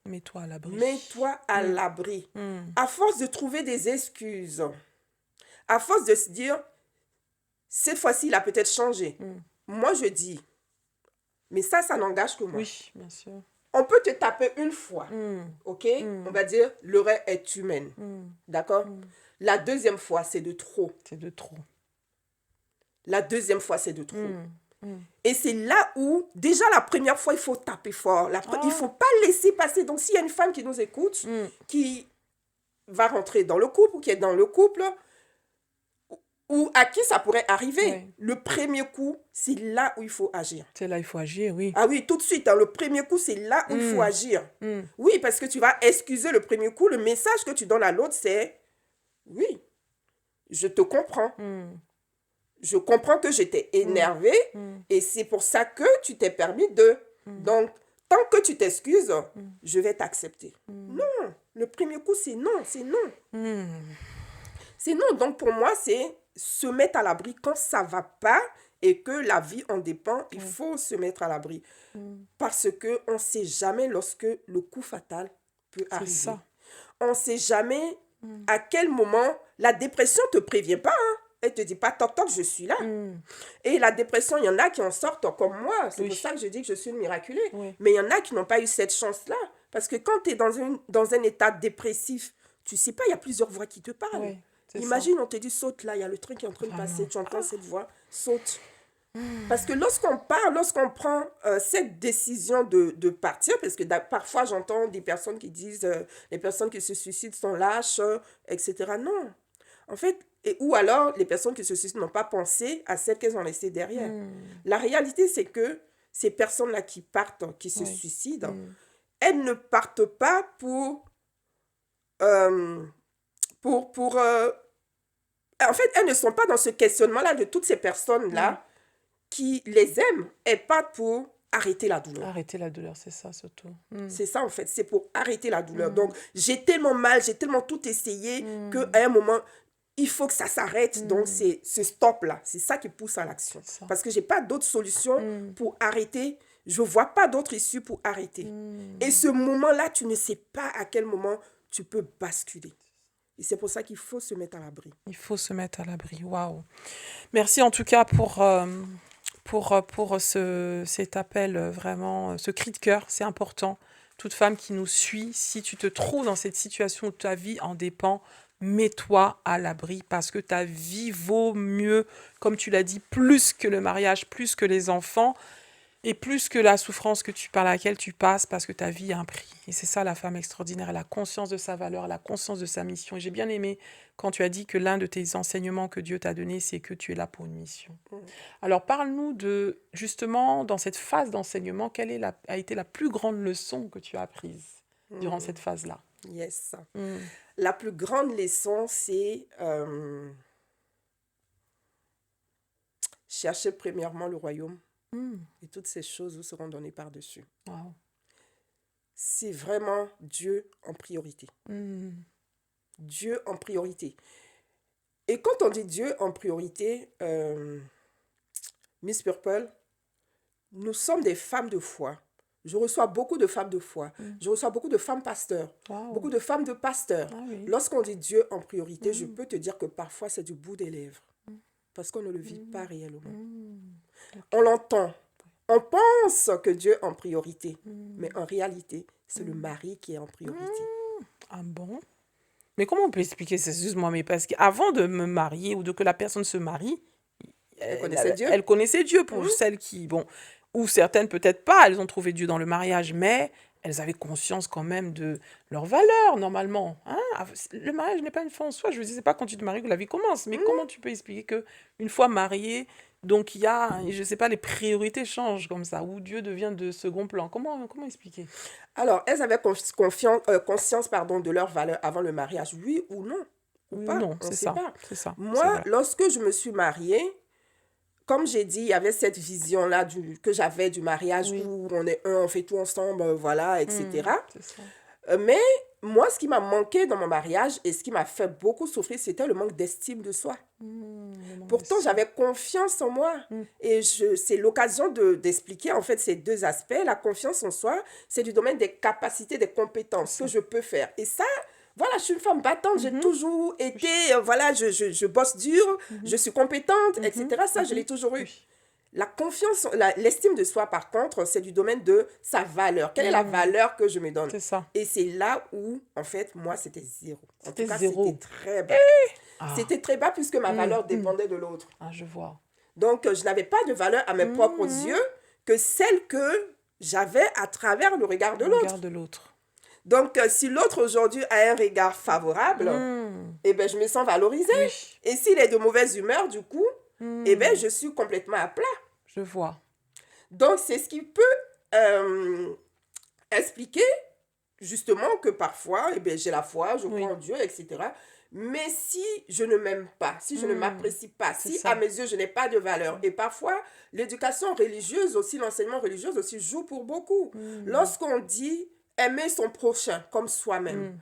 Mets-toi à l'abri. Mets-toi à Hmm. l'abri. Hmm. À force de trouver des excuses, à force de se dire, cette fois-ci, il a peut-être changé. Hmm. Moi, je dis, mais ça n'engage que moi. Oui, bien sûr. On peut te taper une fois, Hmm. ok? Mm. On va dire, l'erreur est humaine, Hmm. d'accord? Mm. La deuxième fois, c'est de trop. C'est de trop. La deuxième fois, c'est de trop. Hmm. Hmm. Et c'est là où, déjà la première fois, il faut taper fort. Il Ah. ne faut pas laisser passer. Donc, s'il y a une femme qui nous écoute, Hmm. qui va rentrer dans le couple, ou qui est dans le couple, ou à qui ça pourrait arriver, Ouais. le premier coup, c'est là où il faut agir. C'est là, il faut agir, oui. Ah oui, tout de suite, hein, le premier coup, c'est là où il faut Mm. agir. Hmm. Oui, parce que tu vas excuser le premier coup. Le message que tu donnes à l'autre, c'est oui, je te comprends. Hmm. Je comprends que j'étais énervée Hmm. et c'est pour ça que tu t'es permis de. Donc, tant que tu t'excuses, je vais t'accepter. Non, le premier coup, c'est non, c'est non. Hmm. C'est non. Donc, pour moi, c'est se mettre à l'abri quand ça va pas et que la vie en dépend. Il faut se mettre à l'abri. Parce qu'on ne sait jamais lorsque le coup fatal peut C'est arriver. ça. On ne sait jamais à quel moment la dépression ne te prévient pas. Hein. Elle ne te dit pas, toc, toc, je suis là. Hmm. Et la dépression, il y en a qui en sortent comme moi. C'est Oui. pour ça que je dis que je suis une miraculée. Oui. Mais il y en a qui n'ont pas eu cette chance-là. Parce que quand tu es dans un état dépressif, tu ne sais pas, il y a plusieurs voix qui te parlent. Oui, c'est Imagine, on te dit, saute là, il y a le train qui est en train de Vraiment. passer. Tu entends cette voix, saute. Parce que lorsqu'on part, lorsqu'on prend cette décision de partir, parce que parfois j'entends des personnes qui disent les personnes qui se suicident sont lâches, etc. Non. En fait, ou alors les personnes qui se suicident n'ont pas pensé à celles qu'elles ont laissées derrière. La réalité, c'est que ces personnes-là qui partent, qui se Oui. suicident, elles ne partent pas pour en fait, elles ne sont pas dans ce questionnement-là de toutes ces personnes-là qui les aiment. Elles partent pour arrêter la douleur. Arrêter la douleur, c'est ça surtout. Hmm. C'est ça, en fait. C'est pour arrêter la douleur. Donc, j'ai tellement mal, j'ai tellement tout essayé qu'à un moment, il faut que ça s'arrête. Donc, c'est ce stop-là. C'est ça qui pousse à l'action. C'est ça. Parce que je n'ai pas d'autre solution pour arrêter. Je ne vois pas d'autre issue pour arrêter. Et ce moment-là, tu ne sais pas à quel moment tu peux basculer. Et c'est pour ça qu'il faut se mettre à l'abri. Il faut se mettre à l'abri. Waouh. Merci en tout cas pour cet appel, vraiment, ce cri de cœur, c'est important. Toute femme qui nous suit, si tu te trouves dans cette situation où ta vie en dépend, mets-toi à l'abri parce que ta vie vaut mieux, comme tu l'as dit, plus que le mariage, plus que les enfants et plus que la souffrance par laquelle tu passes parce que ta vie a un prix. Et c'est ça la femme extraordinaire, elle a conscience de sa valeur, elle a conscience de sa mission. Et j'ai bien aimé quand tu as dit que l'un de tes enseignements que Dieu t'a donné, c'est que tu es là pour une mission. Alors parle-nous de, justement, dans cette phase d'enseignement, quelle a été la plus grande leçon que tu as apprise durant cette phase-là? Yes. La plus grande leçon, c'est chercher premièrement le royaume Mm. Et toutes ces choses vous seront données par-dessus. Wow. C'est vraiment Dieu en priorité. Mm. Dieu en priorité. Et quand on dit Dieu en priorité, Miss Purple, nous sommes des femmes de foi. Je reçois beaucoup de femmes de foi. Je reçois beaucoup de femmes pasteurs, Wow. beaucoup de femmes de pasteurs. Ah oui. Lorsqu'on dit Dieu en priorité, je peux te dire que parfois c'est du bout des lèvres. Parce qu'on ne le vit pas réellement. On l'entend. On pense que Dieu est en priorité. Mais en réalité, c'est le mari qui est en priorité. Ah bon? Mais comment on peut expliquer ça? Excuse-moi, mais parce qu'avant de me marier ou de que la personne se marie, Elle connaissait Dieu. elle connaissait Dieu pour celles qui, bon, ou certaines peut-être pas, elles ont trouvé Dieu dans le mariage, mais elles avaient conscience quand même de leur valeur, normalement. Hein? Le mariage n'est pas une fin en soi. Je ne sais pas quand tu te maries que la vie commence, mais comment tu peux expliquer que une fois marié, donc il y a, je ne sais pas, les priorités changent comme ça, ou Dieu devient de second plan. Comment expliquer? Alors, elles avaient conscience de leur valeur avant le mariage, oui ou non? Ou Oui ou pas? non, On c'est ne sait ça, pas. c'est ça, c'est Moi, vrai. lorsque je me suis mariée, comme j'ai dit, il y avait cette vision-là que j'avais du mariage Oui. où on est un, on fait tout ensemble, voilà, etc. C'est ça. Mais moi, ce qui m'a manqué dans mon mariage et ce qui m'a fait beaucoup souffrir, c'était le manque d'estime de soi. Pourtant, j'avais confiance en moi. Et c'est l'occasion d'expliquer en fait ces deux aspects. La confiance en soi, c'est du domaine des capacités, des compétences que je peux faire. Et ça, voilà, je suis une femme battante. J'ai toujours été, voilà, je bosse dur, je suis compétente, etc. Ça, je l'ai toujours eu. Oui. La confiance, l'estime de soi, par contre, c'est du domaine de sa valeur. Quelle est la valeur que je me donne? C'est ça. Et c'est là où, en fait, moi, c'était zéro. En C'était tout cas, zéro. c'était très bas. Ah. C'était très bas puisque ma valeur dépendait de l'autre. Ah, je vois. Donc, je n'avais pas de valeur à mes propres yeux que celle que j'avais à travers le regard de l'autre. Regarde de l'autre. Donc, si l'autre aujourd'hui a un regard favorable, eh ben, je me sens valorisée. Oui. Et s'il est de mauvaise humeur, du coup, eh ben, je suis complètement à plat. Je vois. Donc, c'est ce qui peut expliquer justement que parfois, eh bien, j'ai la foi, je crois en Dieu, etc. Mais si je ne m'aime pas, si je ne m'apprécie pas, si ça. à mes yeux je n'ai pas de valeur, et parfois l'éducation religieuse aussi, l'enseignement religieux aussi joue pour beaucoup. Lorsqu'on dit aimer son prochain comme soi-même,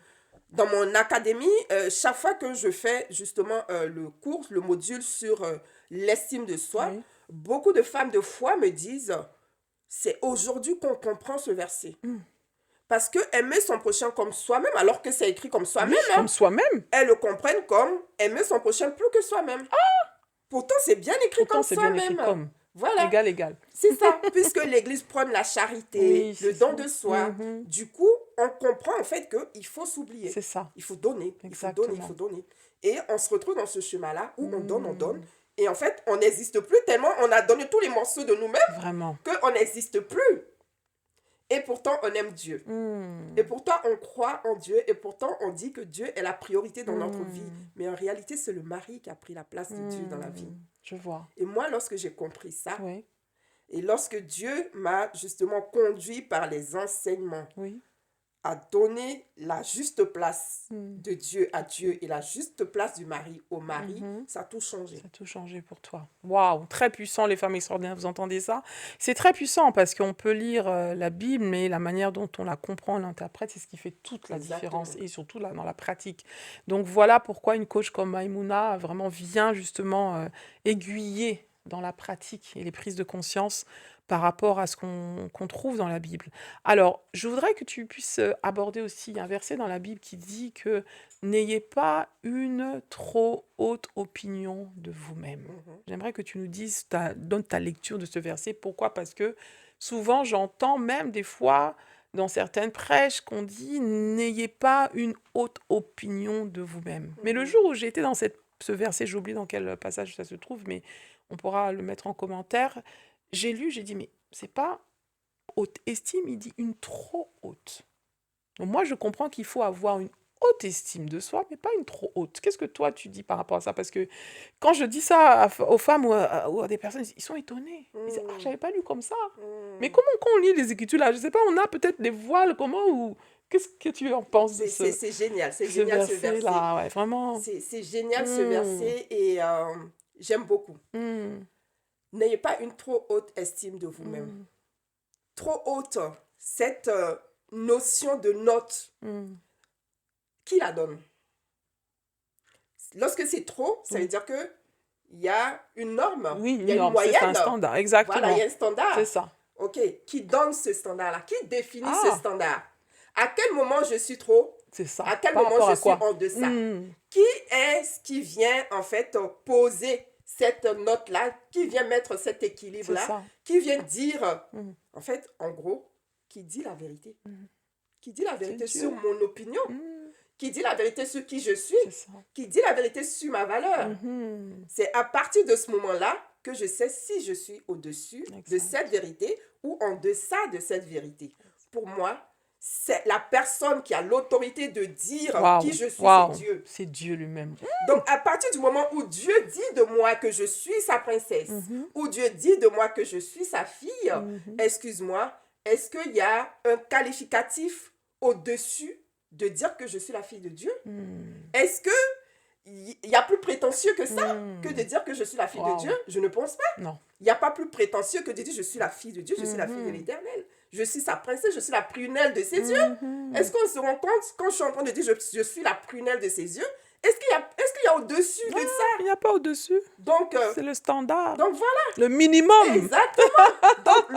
dans mon académie, chaque fois que je fais justement le cours, le module sur l'estime de soi, beaucoup de femmes de foi me disent, c'est aujourd'hui qu'on comprend ce verset. Parce que aimer son prochain comme soi-même, alors que c'est écrit comme soi-même, Comme soi-même. elles le comprennent comme aimer son prochain plus que soi-même. Pourtant, c'est bien écrit Pourtant, comme c'est bien écrit soi-même. comme. Voilà. Égal. C'est ça, puisque l'Église prône la charité, Oui, le c'est don ça. de soi. Du coup, on comprend en fait qu'il faut s'oublier. C'est ça. Il faut donner, il faut Exactement. donner, il faut donner. Et on se retrouve dans ce chemin-là où on donne. Et en fait, on n'existe plus tellement on a donné tous les morceaux de nous-mêmes Vraiment. qu'on n'existe plus. Et pourtant, on aime Dieu. Et pourtant, on croit en Dieu. Et pourtant, on dit que Dieu est la priorité dans notre vie. Mais en réalité, c'est le mari qui a pris la place de Dieu dans la vie. Je vois. Et moi, lorsque j'ai compris ça, Oui. et lorsque Dieu m'a justement conduit par les enseignements Oui. à donner la juste place de Dieu à Dieu et la juste place du mari au mari, ça a tout changé. Ça a tout changé pour toi. Waouh, très puissant, les femmes extraordinaires, vous entendez ça? C'est très puissant parce qu'on peut lire la Bible, mais la manière dont on la comprend, on l'interprète, c'est ce qui fait toute la Exactement. différence et surtout là, dans la pratique. Donc voilà pourquoi une coach comme Maïmouna vraiment vient justement aiguiller dans la pratique et les prises de conscience par rapport à ce qu'on trouve dans la Bible. Alors, je voudrais que tu puisses aborder aussi un verset dans la Bible qui dit que n'ayez pas une trop haute opinion de vous-même. J'aimerais que tu nous dises, donne ta lecture de ce verset. Pourquoi? Parce que souvent, j'entends même des fois dans certaines prêches qu'on dit n'ayez pas une haute opinion de vous-même. Mais le jour où j'ai été dans ce verset, j'oublie dans quel passage ça se trouve, mais on pourra le mettre en commentaire. J'ai lu, j'ai dit, mais c'est pas haute estime, il dit une trop haute. Donc moi, je comprends qu'il faut avoir une haute estime de soi, mais pas une trop haute. Qu'est-ce que toi, tu dis par rapport à ça? Parce que quand je dis ça aux femmes ou à des personnes, ils sont étonnés. Ils disent, ah, j'avais pas lu comme ça. Mais comment quand on lit les Écritures là, je sais pas, on a peut-être des voiles, comment ou... Qu'est-ce que tu en penses de C'est génial, c'est génial ce verset. Là, ouais, vraiment. C'est génial ce verset et j'aime beaucoup. N'ayez pas une trop haute estime de vous-même. Mm. Trop haute, cette notion de note, Mm. qui la donne? Lorsque c'est trop, ça veut Oui. dire que il y a une norme, Oui, il y a une non, c'est un moyenne. standard, Voilà, il y exactement. a un C'est standard. ça. OK, qui donne ce standard-là? Qui définit ce Ah, standard? À quel moment je suis trop? c'est ça. À quel Par moment rapport je à suis quoi? en deçà? Mm. Qui est-ce qui vient en fait poser cette note-là? Qui vient mettre cet C'est équilibre-là? ça. Qui vient dire, Mm. en fait, en gros, qui dit la vérité? Mm. Qui dit la C'est vérité sur Dieu. mon opinion? Mm. Qui dit la vérité sur qui je suis? C'est ça. Qui dit la vérité sur ma valeur? Mhm. C'est à partir de ce moment-là que je sais si je suis au-dessus de Exact. cette vérité ou en deçà de cette vérité. Pour moi, c'est la personne qui a l'autorité de dire Waouh, qui je suis, c'est waouh, Dieu. c'est Dieu lui-même. Donc, à partir du moment où Dieu dit de moi que je suis sa princesse, Mhm. où Dieu dit de moi que je suis sa fille, Mhm. excuse-moi, est-ce qu'il y a un qualificatif au-dessus de dire que je suis la fille de Dieu? Mm. Est-ce que il y a plus prétentieux que ça, Mm. que de dire que je suis la fille de Wow. Dieu? Je ne pense pas. Non. Il n'y a pas plus prétentieux que de dire je suis la fille de Dieu, je suis la fille de Mhm. l'Éternel. Je suis sa princesse, je suis la prunelle de ses yeux. Mhm. Est-ce qu'on se rend compte, quand je suis en train de dire je suis la prunelle de ses yeux, est-ce qu'il y a au-dessus de ça? Il n'y a pas au-dessus. Donc, C'est le standard. donc voilà, Le minimum. exactement. Donc,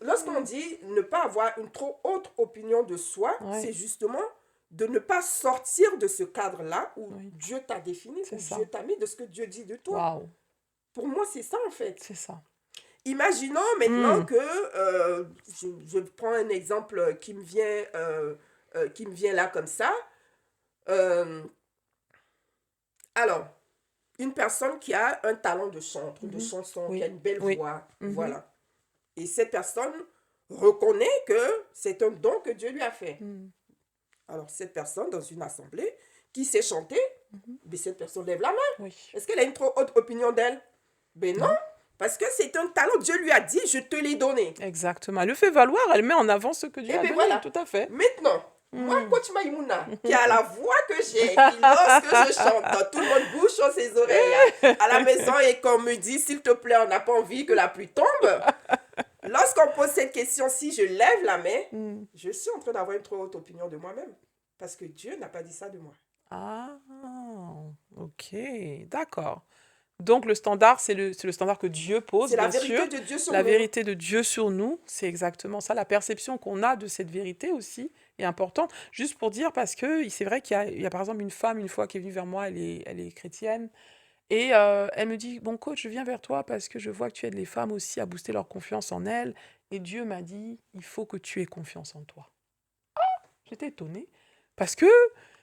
lorsqu'on dit ne pas avoir une trop haute opinion de soi, Ouais. c'est justement de ne pas sortir de ce cadre-là où Oui. Dieu t'a défini, C'est où ça. Dieu t'a mis, de ce que Dieu dit de toi. Waouh, Pour moi, c'est ça en fait. c'est ça. Imaginons maintenant Mm. que, je prends un exemple qui me vient là comme ça. Euh, alors, une personne qui a un talent de chantre, de Mhm. chanson, Oui. qui a une belle Oui. voix, Mhm. voilà. Et cette personne reconnaît que c'est un don que Dieu lui a fait. Mm. Alors, cette personne, dans une assemblée, qui sait chanter, mais cette personne lève la main. Oui. Est-ce qu'elle a une trop haute opinion d'elle? Ben non, parce que c'est un talent. Dieu lui a dit, je te l'ai donné. Exactement. Elle le fait valoir, elle met en avant ce que Dieu Et a bien donné. voilà. Tout à fait. Maintenant, moi, Mm. coach Maïmouna, qui a la voix que j'ai, qui lorsque je chante, tout le monde bouge sur ses oreilles à la maison et qu'on me dit, s'il te plaît, on n'a pas envie que la pluie tombe. Lorsqu'on pose cette question, si je lève la main, Mm. je suis en train d'avoir une trop haute opinion de moi-même. Parce que Dieu n'a pas dit ça de moi. Ah, ok, d'accord. Donc le standard, c'est le standard que Dieu pose, C'est la bien vérité sûr. de Dieu sur La nous. vérité de Dieu sur nous, c'est exactement ça. La perception qu'on a de cette vérité aussi est importante. Juste pour dire, parce que c'est vrai qu'il y a par exemple une femme, une fois, qui est venue vers moi, elle est chrétienne, et elle me dit, bon coach, je viens vers toi parce que je vois que tu aides les femmes aussi à booster leur confiance en elles, et Dieu m'a dit, il faut que tu aies confiance en toi. J'étais étonnée, parce que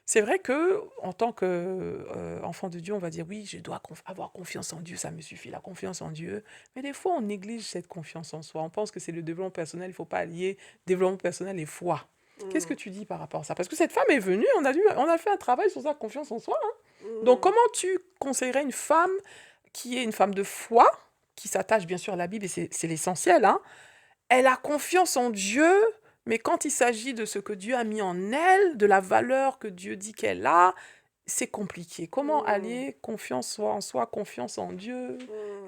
c'est vrai que en tant qu'enfant de Dieu, on va dire oui, je dois avoir confiance en Dieu, ça me suffit, la confiance en Dieu. Mais des fois, on néglige cette confiance en soi. On pense que c'est le développement personnel, il ne faut pas allier développement personnel et foi. Qu'est-ce que tu dis par rapport à ça? Parce que cette femme est venue, on a fait un travail sur sa confiance en soi, hein. Donc, comment tu conseillerais une femme qui est une femme de foi, qui s'attache bien sûr à la Bible, et c'est l'essentiel, hein? Elle a confiance en Dieu, mais quand il s'agit de ce que Dieu a mis en elle, de la valeur que Dieu dit qu'elle a, c'est compliqué. Comment allier confiance en soi, confiance en Dieu?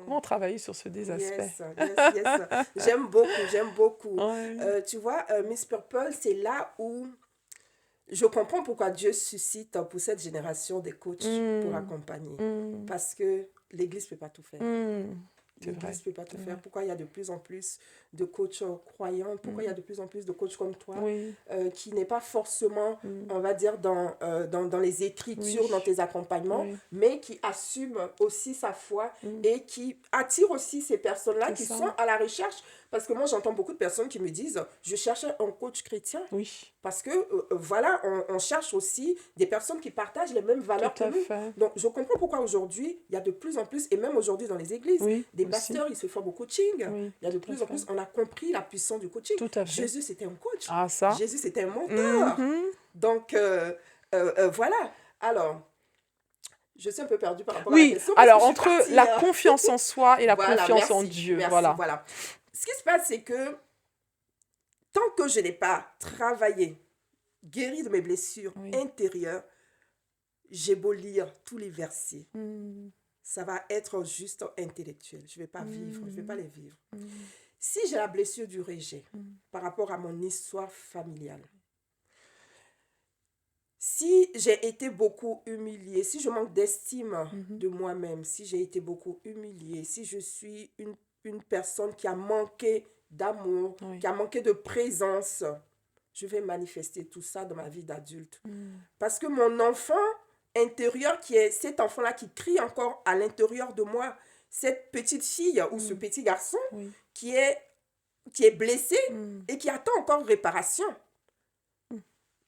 Comment travailler sur ces deux aspects? Yes. J'aime beaucoup. Ouais. Tu vois, Miss Purple, c'est là où je comprends pourquoi Dieu suscite pour cette génération des coachs pour Mm. accompagner. Mm. Parce que l'Église ne peut pas tout faire. Mm. C'est vrai. L'Église ne peut pas tout C'est faire. vrai. Pourquoi il y a de plus en plus de coachs croyants? Pourquoi il y a de plus en plus de coachs comme toi Oui. qui n'est pas forcément, Mm. on va dire, dans les écritures, Oui. dans tes accompagnements, Oui. mais qui assume aussi sa foi Mm. et qui attire aussi ces personnes-là C'est qui ça. sont à la recherche. Parce que moi, j'entends beaucoup de personnes qui me disent, je cherchais un coach chrétien. Oui. Parce que, voilà, on cherche aussi des personnes qui partagent les mêmes valeurs Tout que à nous. fait. Donc, je comprends pourquoi aujourd'hui, il y a de plus en plus, et même aujourd'hui dans les églises, Oui. des aussi. pasteurs, ils se forment au coaching. Oui. Il y a de Tout à plus en fait. plus, on a compris la puissance du coaching. Tout à fait. Jésus, c'était un coach. Ah, ça. Jésus, c'était un mentor. Mhm. Donc, voilà. Alors, je suis un peu perdue par rapport à la Oui, question. Parce alors que je suis entre partie, la confiance en soi et la Voilà, confiance en merci, Dieu, merci, voilà. voilà. Ce qui se passe, c'est que tant que je n'ai pas travaillé, guéri de mes blessures Oui. intérieures, j'ai beau lire tous les versets. Mm. ça va être juste intellectuel. Je ne vais pas vivre, je ne vais pas Mhm. les vivre. Mhm. Si j'ai la blessure du rejet Mhm. par rapport à mon histoire familiale, si j'ai été beaucoup humiliée, si je manque d'estime Mhm. de moi-même, si j'ai été beaucoup humiliée, si je suis une personne qui a manqué d'amour, qui Oui. a manqué de présence, je vais manifester tout ça dans ma vie d'adulte. Mhm. Parce que mon enfant intérieur, qui est cet enfant-là qui crie encore à l'intérieur de moi, cette petite fille ou ce Mhm. petit garçon Oui. qui est, qui est blessé Mhm. et qui attend encore réparation, Mhm.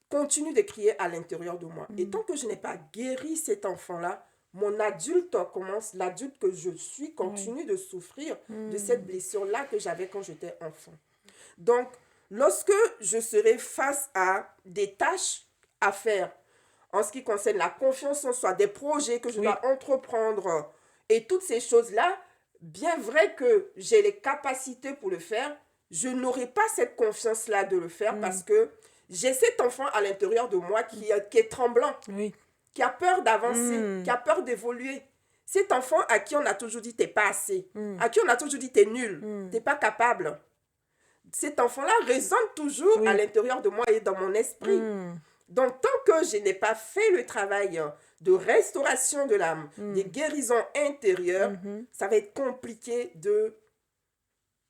continue de crier à l'intérieur de moi. Et Mhm. tant que je n'ai pas guéri cet enfant-là, mon adulte commence, l'adulte que je suis Oui. continue de souffrir de cette Mhm. blessure-là que j'avais quand j'étais enfant. Donc, lorsque je serai face à des tâches à faire, en ce qui concerne la confiance en soi, des projets que je Oui. dois entreprendre et toutes ces choses-là, bien vrai que j'ai les capacités pour le faire, je n'aurai pas cette confiance-là de le faire parce Mhm. que j'ai cet enfant à l'intérieur de moi qui est tremblant, Oui. qui a peur d'avancer, qui Mhm. a peur d'évoluer. Cet enfant à qui on a toujours dit t'es pas assez, Mhm. à qui on a toujours dit t'es nul, Mhm. t'es pas capable. Cet enfant-là résonne toujours à Oui. l'intérieur de moi et dans mon esprit. Mhm. Donc, tant que je n'ai pas fait le travail de restauration de l'âme, des Mhm. guérisons intérieures, Mhm. ça va être compliqué de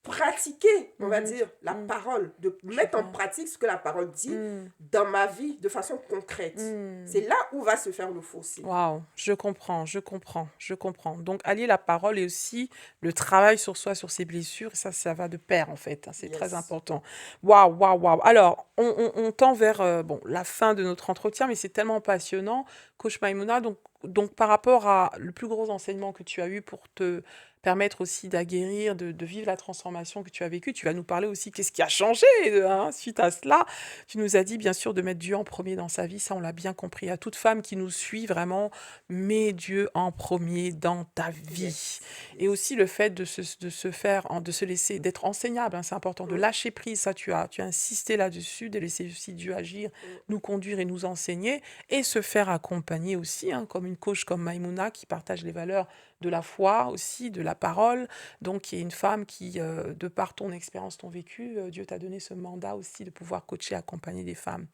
pratiquer, on va Mhm. dire, la Mhm. parole, de Je mettre en vois. pratique ce que la parole dit Mhm. dans ma vie de façon concrète. C'est Mhm. là où va se faire le fossé. Waouh, je comprends, je comprends, je comprends. Donc, allier la parole et aussi le travail sur soi, sur ses blessures, ça va de pair en fait, hein, c'est très Yes. important. Waouh, waouh, waouh. Alors, on tend vers bon, la fin de notre entretien, mais c'est tellement passionnant, Coach Maïmouna. Donc, par rapport à le plus gros enseignement que tu as eu pour te permettre aussi d'aguerrir, de vivre la transformation que tu as vécue, tu vas nous parler aussi qu'est-ce qui a changé hein, suite à cela. Tu nous as dit bien sûr de mettre Dieu en premier dans sa vie, ça on l'a bien compris. À toute femme qui nous suit, vraiment, mets Dieu en premier dans ta vie. Yes. Et Yes. aussi le fait de se faire, de se laisser, d'être enseignable, hein, c'est important, de Mm, lâcher prise, ça tu as insisté là-dessus, de laisser aussi Dieu agir, mm. nous conduire et nous enseigner, et se faire accompagner aussi, hein, comme une coach comme Maïmouna qui partage les valeurs de la foi aussi, de la parole, donc qui est une femme qui, de par ton expérience, ton vécu, Dieu t'a donné ce mandat aussi de pouvoir coacher, accompagner des femmes.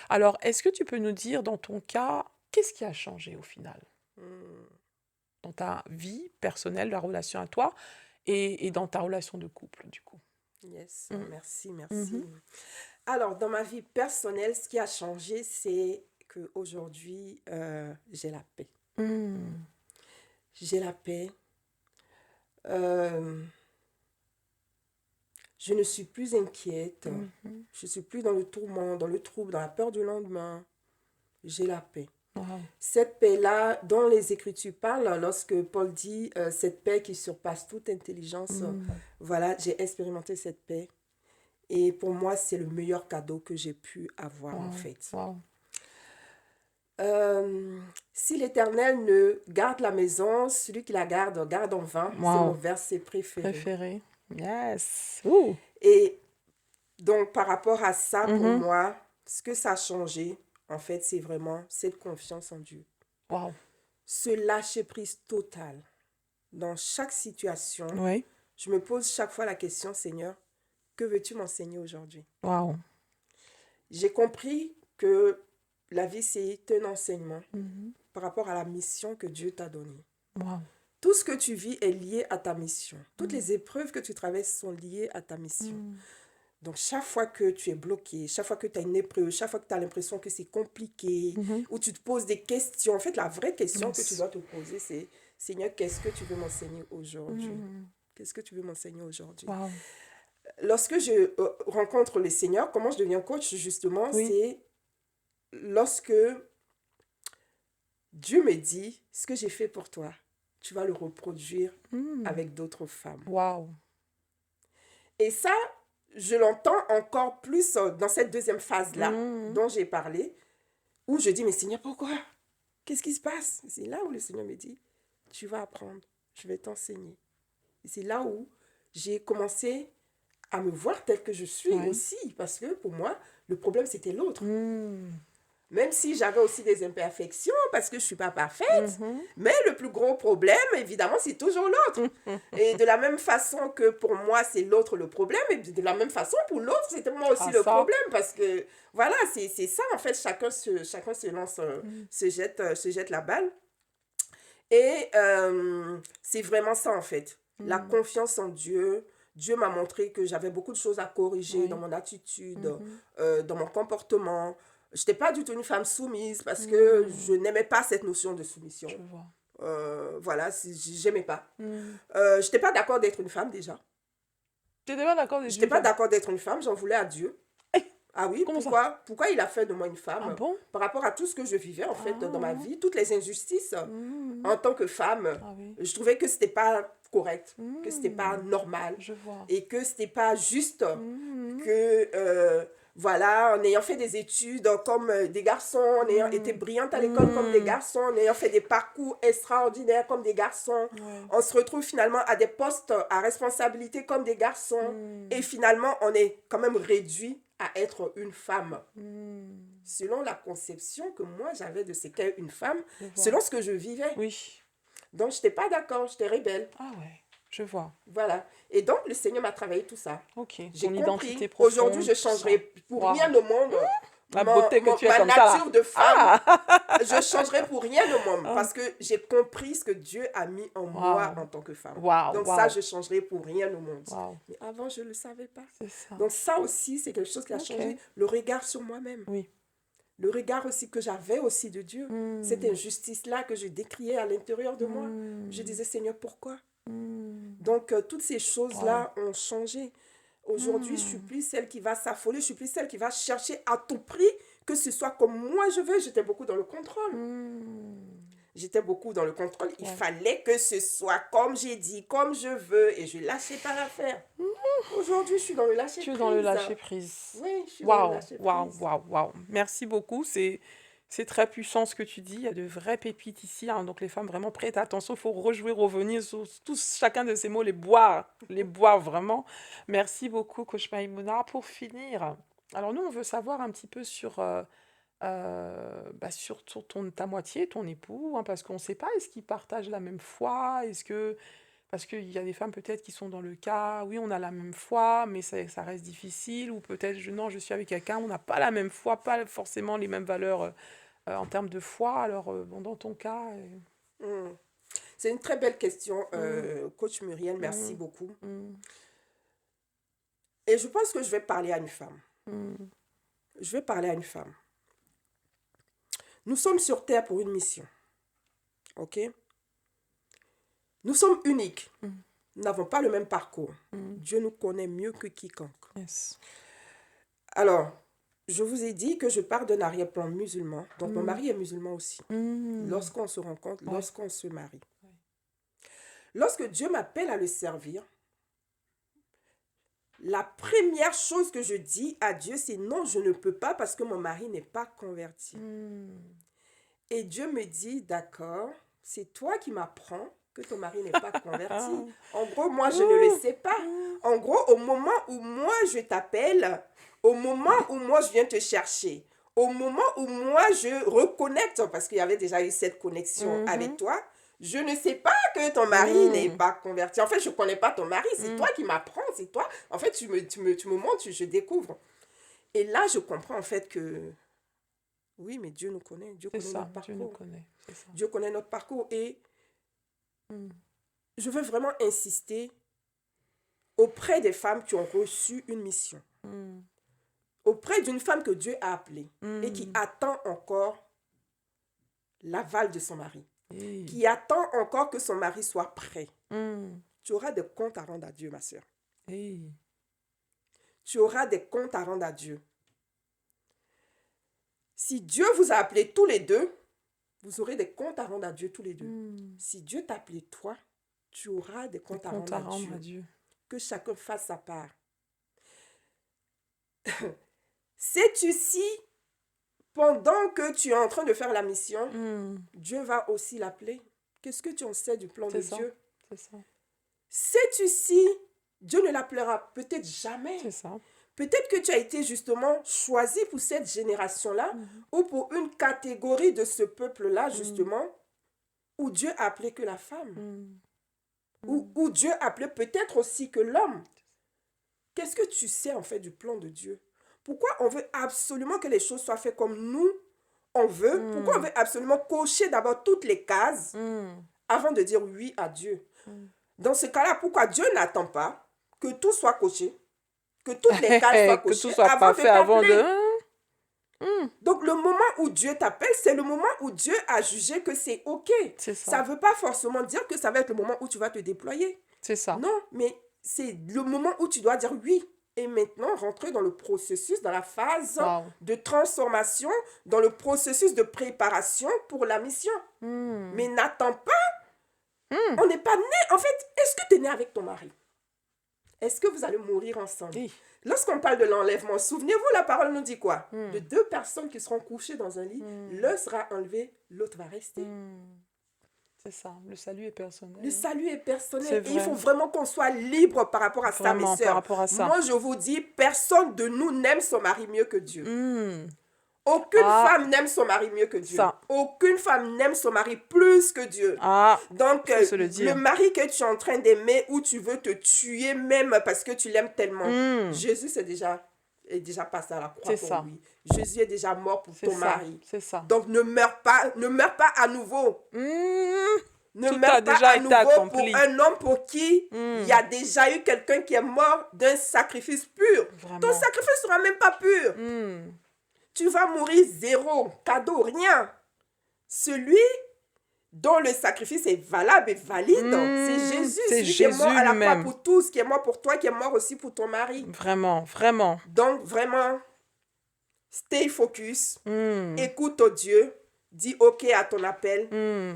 Alors, est-ce que tu peux nous dire, dans ton cas, qu'est-ce qui a changé au final Mm. dans ta vie personnelle, la relation à toi, et dans ta relation de couple, du coup? Yes. Mm. Merci, merci. Mhm. Alors, dans ma vie personnelle, ce qui a changé, c'est qu'aujourd'hui, j'ai la paix. Mm. J'ai la paix. Euh, je ne suis plus inquiète. Mhm. Je ne suis plus dans le tourment, dans le trouble, dans la peur du lendemain. J'ai la paix. Wow. Cette paix-là, dont les Écritures parlent, lorsque Paul dit cette paix qui surpasse toute intelligence, Mm. voilà, j'ai expérimenté cette paix. Et pour moi, c'est le meilleur cadeau que j'ai pu avoir en Wow. fait. Wow. Si l'Éternel ne garde la maison, celui qui la garde, garde en vain. C'est mon Wow. verset préféré. Préféré. Yes. Ouh. Et donc, par rapport à ça, pour Mhm. moi, ce que ça a changé, en fait, c'est vraiment cette confiance en Dieu. Wow. Ce lâcher-prise total. Dans chaque situation, Oui. je me pose chaque fois la question, Seigneur, que veux-tu m'enseigner aujourd'hui? Wow. J'ai compris que la vie, c'est un enseignement Mhm. par rapport à la mission que Dieu t'a donnée. Wow. Tout ce que tu vis est lié à ta mission. Toutes Mm. les épreuves que tu traverses sont liées à ta mission. Mm. Donc, chaque fois que tu es bloqué, chaque fois que tu as une épreuve, chaque fois que tu as l'impression que c'est compliqué, Mhm. ou tu te poses des questions, en fait, la vraie question que tu Yes. dois te poser, c'est Seigneur, qu'est-ce que tu veux m'enseigner aujourd'hui? Mm. Qu'est-ce que tu veux m'enseigner aujourd'hui? Wow. Lorsque je rencontre le Seigneur, comment je deviens coach, justement, Oui. c'est lorsque Dieu me dit, ce que j'ai fait pour toi, tu vas le reproduire Mm. avec d'autres femmes. Wow. Et ça, je l'entends encore plus dans cette deuxième phase-là Mm. dont j'ai parlé, où je dis, mais Seigneur, pourquoi? Qu'est-ce qui se passe? C'est là où le Seigneur me dit, tu vas apprendre, je vais t'enseigner. Et c'est là où j'ai commencé à me voir tel que je suis Ouais. aussi, parce que pour moi, le problème, c'était l'autre. Mm. Même si j'avais aussi des imperfections, parce que je ne suis pas parfaite. Mhm. Mais le plus gros problème, évidemment, c'est toujours l'autre. Et de la même façon que pour moi, c'est l'autre le problème, et de la même façon, pour l'autre, c'était moi aussi Ah, le ça. problème. Parce que, voilà, c'est ça, en fait, chacun se lance, Mm. se jette la balle. Et c'est vraiment ça, en fait. La Mm. confiance en Dieu. Dieu m'a montré que j'avais beaucoup de choses à corriger dans Oui. mon attitude, Mhm. dans mon comportement. Je n'étais pas du tout une femme soumise parce que je Mm. n'aimais pas cette notion de soumission. Je vois. Voilà, j'aimais pas. Mm. Je n'étais pas d'accord d'être une femme déjà. Tu n'étais pas d'accord Je d'être n'étais une pas femme? d'accord d'être une femme, j'en voulais à Dieu. Eh, Ah oui, comment ça? pourquoi il a fait de moi une Ah femme bon? par rapport à tout ce que je vivais en fait dans ma Ah. vie, toutes les injustices Mm. en tant que femme. Ah oui. Je trouvais que c'était pas correct, que c'était pas Mm. normal Je vois. et que c'était pas juste Mm. que voilà, en ayant fait des études comme des garçons, en ayant été Mm. brillante à l'école comme des Mm. garçons, en ayant fait des parcours extraordinaires comme des garçons, Ouais. on se retrouve finalement à des postes à responsabilité comme des garçons Mm. et finalement on est quand même réduit à être une femme. Mm. Selon la conception que moi j'avais de ce qu'est une femme, Je vois. selon ce que je vivais. Oui. Donc je n'étais pas d'accord, j'étais rebelle. Ah ouais. Je vois. Voilà. Et donc le Seigneur m'a travaillé tout ça. Ok. J'ai Ton identité compris. Aujourd'hui, profonde, je tout ça. changerai pour Waouh. rien au monde La beauté que tu es ma comme ça là. nature de femme. Ah. Je changerai pour rien au monde Ah. parce que j'ai compris ce que Dieu a mis en moi Waouh. en tant que femme. Waouh. Donc ça, Waouh. je changerai pour rien au monde. Waouh. Mais avant, je ne le savais pas. C'est ça. Donc ça aussi, c'est quelque chose qui a Ok. changé. Le regard sur moi-même. Oui. Le regard aussi que j'avais aussi de Dieu. Mm. Cette injustice-là que je décriais à l'intérieur de moi. Mm. Je disais, Seigneur, pourquoi? Mm. Donc, toutes ces choses-là ont changé. Aujourd'hui, je suis Mm. plus celle qui va s'affoler, je suis plus celle qui va chercher à tout prix que ce soit comme moi je veux. J'étais beaucoup dans le contrôle. Mm. J'étais beaucoup dans le contrôle. Il Ouais. fallait que ce soit comme j'ai dit, comme je veux, et je lâchais pas l'affaire. Aujourd'hui, je suis dans le lâcher Tu es prise. dans le lâcher prise. Oui, je suis dans le Waouh, lâcher waouh, prise. waouh, waouh. Merci beaucoup. C'est très puissant ce que tu dis. Il y a de vraies pépites ici, hein. Donc les femmes, vraiment prêtez attention. Il faut rejouer, revenir sur tous, chacun de ces mots, les boire vraiment. Merci beaucoup, Coach Maïmouna. Pour finir, alors nous, on veut savoir un petit peu sur ta moitié, ton époux, hein, parce qu'on ne sait pas, est-ce qu'ils partagent la même foi? Parce qu'il y a des femmes peut-être qui sont dans le cas, oui, on a la même foi, mais ça reste difficile, ou peut-être, non, je suis avec quelqu'un, on n'a pas la même foi, pas forcément les mêmes valeurs en termes de foi. Alors, bon, dans ton cas, Mm. C'est une très belle question, Coach Muriel. Merci mm, beaucoup. mm, Et je pense que je vais parler à une femme. mm, Je vais parler à une femme. Nous sommes sur Terre pour une mission. OK? Nous sommes uniques. mm, Nous n'avons pas le même parcours. mm. Dieu nous connaît mieux que quiconque. Yes. Alors, je vous ai dit que je pars d'un arrière-plan musulman. Donc, mon Mm, mari est musulman aussi. mm. Lorsqu'on se rencontre, Ouais. lorsqu'on se marie. Lorsque Dieu m'appelle à le servir, la première chose que je dis à Dieu, c'est non, je ne peux pas parce que mon mari n'est pas converti. Mm. Et Dieu me dit, d'accord, c'est toi qui m'apprends que ton mari n'est pas converti. En gros, moi, je ne le sais pas. En gros, au moment où moi, je t'appelle, au moment où moi, je viens te chercher, au moment où moi, je reconnecte, parce qu'il y avait déjà eu cette connexion avec toi, je ne sais pas que ton mari n'est pas converti. En fait, je ne connais pas ton mari. C'est toi qui m'apprends. C'est toi. En fait, tu me montres, je découvre. Et là, je comprends en fait que oui, mais Dieu nous connaît. Dieu C'est connaît ça, notre Dieu nous parcours. connaît. C'est ça. Dieu connaît notre parcours. Et Mm. je veux vraiment insister auprès des femmes qui ont reçu une mission. Mm. Auprès d'une femme que Dieu a appelée Mm. et qui attend encore l'aval de son mari. Hey. Qui attend encore que son mari soit prêt. Mm. Tu auras des comptes à rendre à Dieu, ma soeur. Hey. Tu auras des comptes à rendre à Dieu. Si Dieu vous a appelés tous les deux, vous aurez des comptes à rendre à Dieu tous les deux. Mm. Si Dieu t'a appelé toi, tu auras des comptes à Compte rendre à à rendre Dieu. à Dieu. Que chacun fasse sa part. Sais-tu si, pendant que tu es en train de faire la mission, Mm. Dieu va aussi l'appeler? Qu'est-ce que tu en sais du plan de C'est ça. Dieu? C'est ça. Sais-tu si Dieu ne l'appellera peut-être jamais? C'est ça. Peut-être que tu as été justement choisi pour cette génération-là ou pour une catégorie de ce peuple-là, justement, où Dieu a appelé que la femme. Où Dieu appelait peut-être aussi que l'homme. Qu'est-ce que tu sais en fait du plan de Dieu? Pourquoi on veut absolument que les choses soient faites comme nous, on veut? Pourquoi on veut absolument cocher d'abord toutes les cases avant de dire oui à Dieu? Dans ce cas-là, pourquoi Dieu n'attend pas que tout soit coché, que toutes les cases soient Que tout cochées soit avant de parfait avant t'appeler? de... Donc, le moment où Dieu t'appelle, c'est le moment où Dieu a jugé que c'est OK. C'est Ça ça. ne veut pas forcément dire que ça va être le moment où tu vas te déployer. C'est ça. Non, mais c'est le moment où tu dois dire oui. Et maintenant, rentrer dans le processus, dans la phase Wow. de transformation, dans le processus de préparation pour la mission. Mais n'attends pas. On n'est pas né. En fait, est-ce que tu es né avec ton mari? Est-ce que vous allez mourir ensemble? Oui. Lorsqu'on parle de l'enlèvement, souvenez-vous, la parole nous dit quoi? De deux personnes qui seront couchées dans un lit, l'un sera enlevé, l'autre va rester. C'est ça. Le salut est personnel. Le salut est personnel. C'est Et il vrai. faut vraiment qu'on soit libre par rapport à ça, mes Vraiment, sœurs. par rapport à ça. Moi, je vous dis, personne de nous n'aime son mari mieux que Dieu. Aucune Ah. femme n'aime son mari mieux que Dieu. Ça. Aucune femme n'aime son mari plus que Dieu. Ah. Donc, Faut se le dire. mari que tu es en train d'aimer ou tu veux te tuer même parce que tu l'aimes tellement, Jésus est déjà passé à la croix C'est pour ça. lui. Jésus est déjà mort pour C'est ton ça. mari. C'est ça. Donc, ne meurs pas à nouveau. Ne Tout meurs a pas déjà à été nouveau accompli. pour un homme pour qui il y a déjà eu quelqu'un qui est mort d'un sacrifice pur. Vraiment. Ton sacrifice ne sera même pas pur. Tu vas mourir zéro, cadeau, rien. Celui dont le sacrifice est valable et valide, c'est Jésus. C'est Celui qui est mort Jésus à la croix lui-même. pour tous, qui est mort pour toi, qui est mort aussi pour ton mari. Vraiment, vraiment. Donc, vraiment, stay focus. Écoute Dieu. Dis OK à ton appel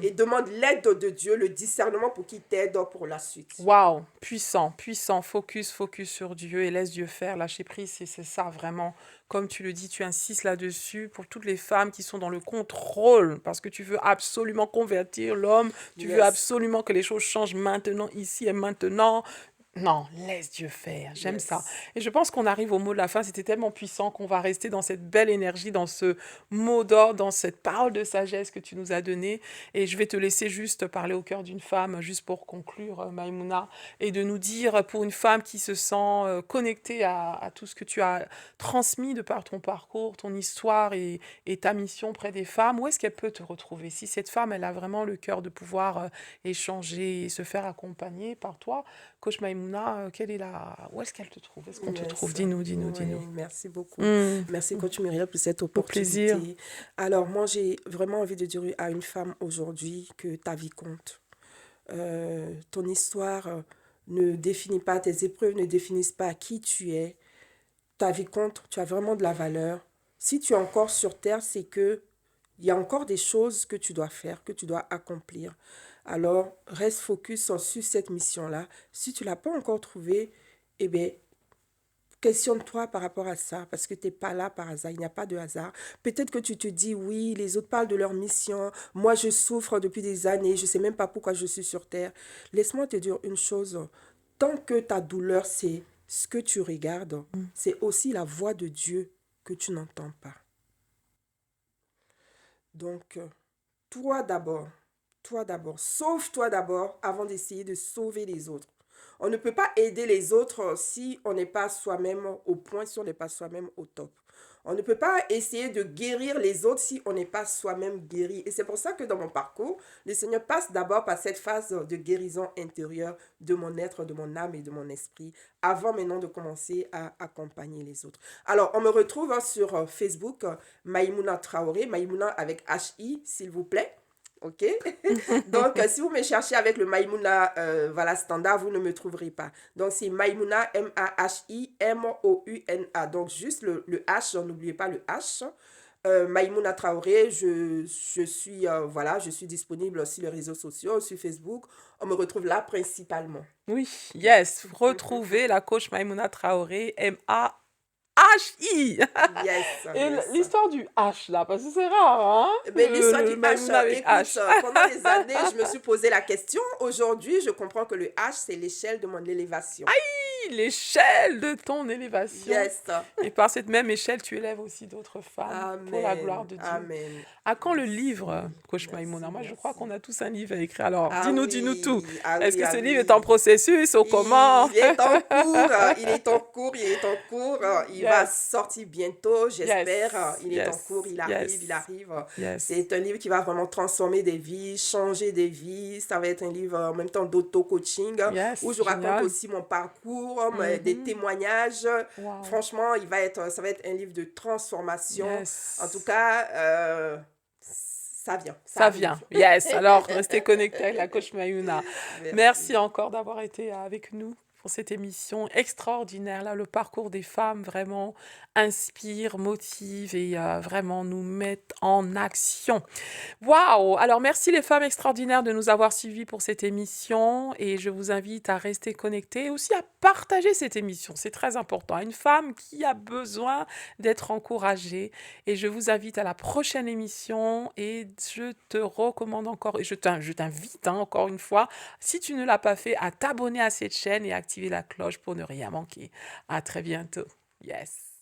et demande l'aide de Dieu, le discernement pour qu'il t'aide pour la suite. Waouh, puissant, puissant, focus sur Dieu et laisse Dieu faire, lâcher prise, c'est ça vraiment. Comme tu le dis, tu insistes là-dessus pour toutes les femmes qui sont dans le contrôle, parce que tu veux absolument convertir l'homme, tu veux Yes. absolument que les choses changent maintenant, ici et maintenant. Non, laisse Dieu faire, j'aime Yes. ça. Et je pense qu'on arrive au mot de la fin, c'était tellement puissant qu'on va rester dans cette belle énergie, dans ce mot d'ordre, dans cette parole de sagesse que tu nous as donnée. Et je vais te laisser juste parler au cœur d'une femme, juste pour conclure, Maïmouna, et de nous dire, pour une femme qui se sent connectée à tout ce que tu as transmis de par ton parcours, ton histoire et ta mission près des femmes, où est-ce qu'elle peut te retrouver? Si cette femme, elle a vraiment le cœur de pouvoir échanger et se faire accompagner par toi, Coach Maïmouna, où est-ce qu'elle te trouve? Est-ce qu'on te Yes. trouve? Dis-nous. Oui, merci beaucoup. Mm. Merci, Coach Muriel, pour cette plaisir. opportunité. Alors, moi, j'ai vraiment envie de dire à une femme aujourd'hui que ta vie compte. Ton histoire ne définit pas, tes épreuves ne définissent pas qui tu es. Ta vie compte, tu as vraiment de la valeur. Si tu es encore sur terre, c'est que il y a encore des choses que tu dois faire, que tu dois accomplir. Alors, reste focus sur cette mission-là. Si tu ne l'as pas encore trouvée, eh bien, questionne-toi par rapport à ça, parce que tu n'es pas là par hasard, il n'y a pas de hasard. Peut-être que tu te dis, oui, les autres parlent de leur mission, moi je souffre depuis des années, je ne sais même pas pourquoi je suis sur terre. Laisse-moi te dire une chose, tant que ta douleur, c'est ce que tu regardes, c'est aussi la voix de Dieu que tu n'entends pas. Donc, toi d'abord, sauve-toi d'abord avant d'essayer de sauver les autres. On ne peut pas aider les autres si on n'est pas soi-même au point, si on n'est pas soi-même au top. On ne peut pas essayer de guérir les autres si on n'est pas soi-même guéri. Et c'est pour ça que dans mon parcours, le Seigneur passe d'abord par cette phase de guérison intérieure de mon être, de mon âme et de mon esprit, avant maintenant de commencer à accompagner les autres. Alors, on me retrouve sur Facebook, Maïmouna Traoré, Maïmouna avec H-I, s'il vous plaît. OK? Donc, si vous me cherchez avec le Maïmouna standard, vous ne me trouverez pas. Donc, c'est Maïmouna, M-A-H-I-M-O-U-N-A. Donc, juste le H, n'oubliez pas le H. Maïmouna Traoré, je suis disponible sur les réseaux sociaux, sur Facebook. On me retrouve là principalement. Oui, yes. Retrouvez la coach Maïmouna Traoré, M-A-H-I. Yes. Et yes. l'histoire du H, là, parce que c'est rare, hein? Mais l'histoire du Maïmouna H, avec écoute, H. pendant des années, je me suis posé la question. Aujourd'hui, je comprends que le H, c'est l'échelle de mon élévation. l'échelle de ton élévation. Yes. Et par cette même échelle, tu élèves aussi d'autres femmes pour la gloire Amen. de Dieu. Amen. À quand le Merci. livre, Coach Maïmouna? Merci, Moi, je crois qu'on a merci. tous un livre à écrire. Alors, Ah dis-nous tout. oui, ah Est-ce oui, que ah ce livre est en oui. processus ou comment? Il est en cours, il est en cours, il est en cours. Il va Yes, sortir bientôt, j'espère. yes, Il est en cours, yes, il arrive, il yes, arrive. yes, C'est un livre qui va vraiment transformer des vies, changer des vies. Ça va être un livre en même temps d'auto-coaching où yes, je raconte génial. aussi mon parcours, des Mhm. témoignages. Wow. Franchement, ça va être un livre de transformation. En tout Yes. cas, ça vient, ça Ça vient. arrive. Yes. Alors, restez connectés avec la coach Mayuna. Merci Merci. encore d'avoir été avec nous pour cette émission extraordinaire. Là, le parcours des femmes vraiment inspire, motive et vraiment nous met en action. Waouh! Alors, merci les femmes extraordinaires de nous avoir suivis pour cette émission et je vous invite à rester connectés et aussi à partager cette émission. C'est très important. Une femme qui a besoin d'être encouragée et je vous invite à la prochaine émission et je te recommande encore et je t'invite encore une fois, si tu ne l'as pas fait, à t'abonner à cette chaîne et activer la cloche pour ne rien manquer. À très bientôt. Yes.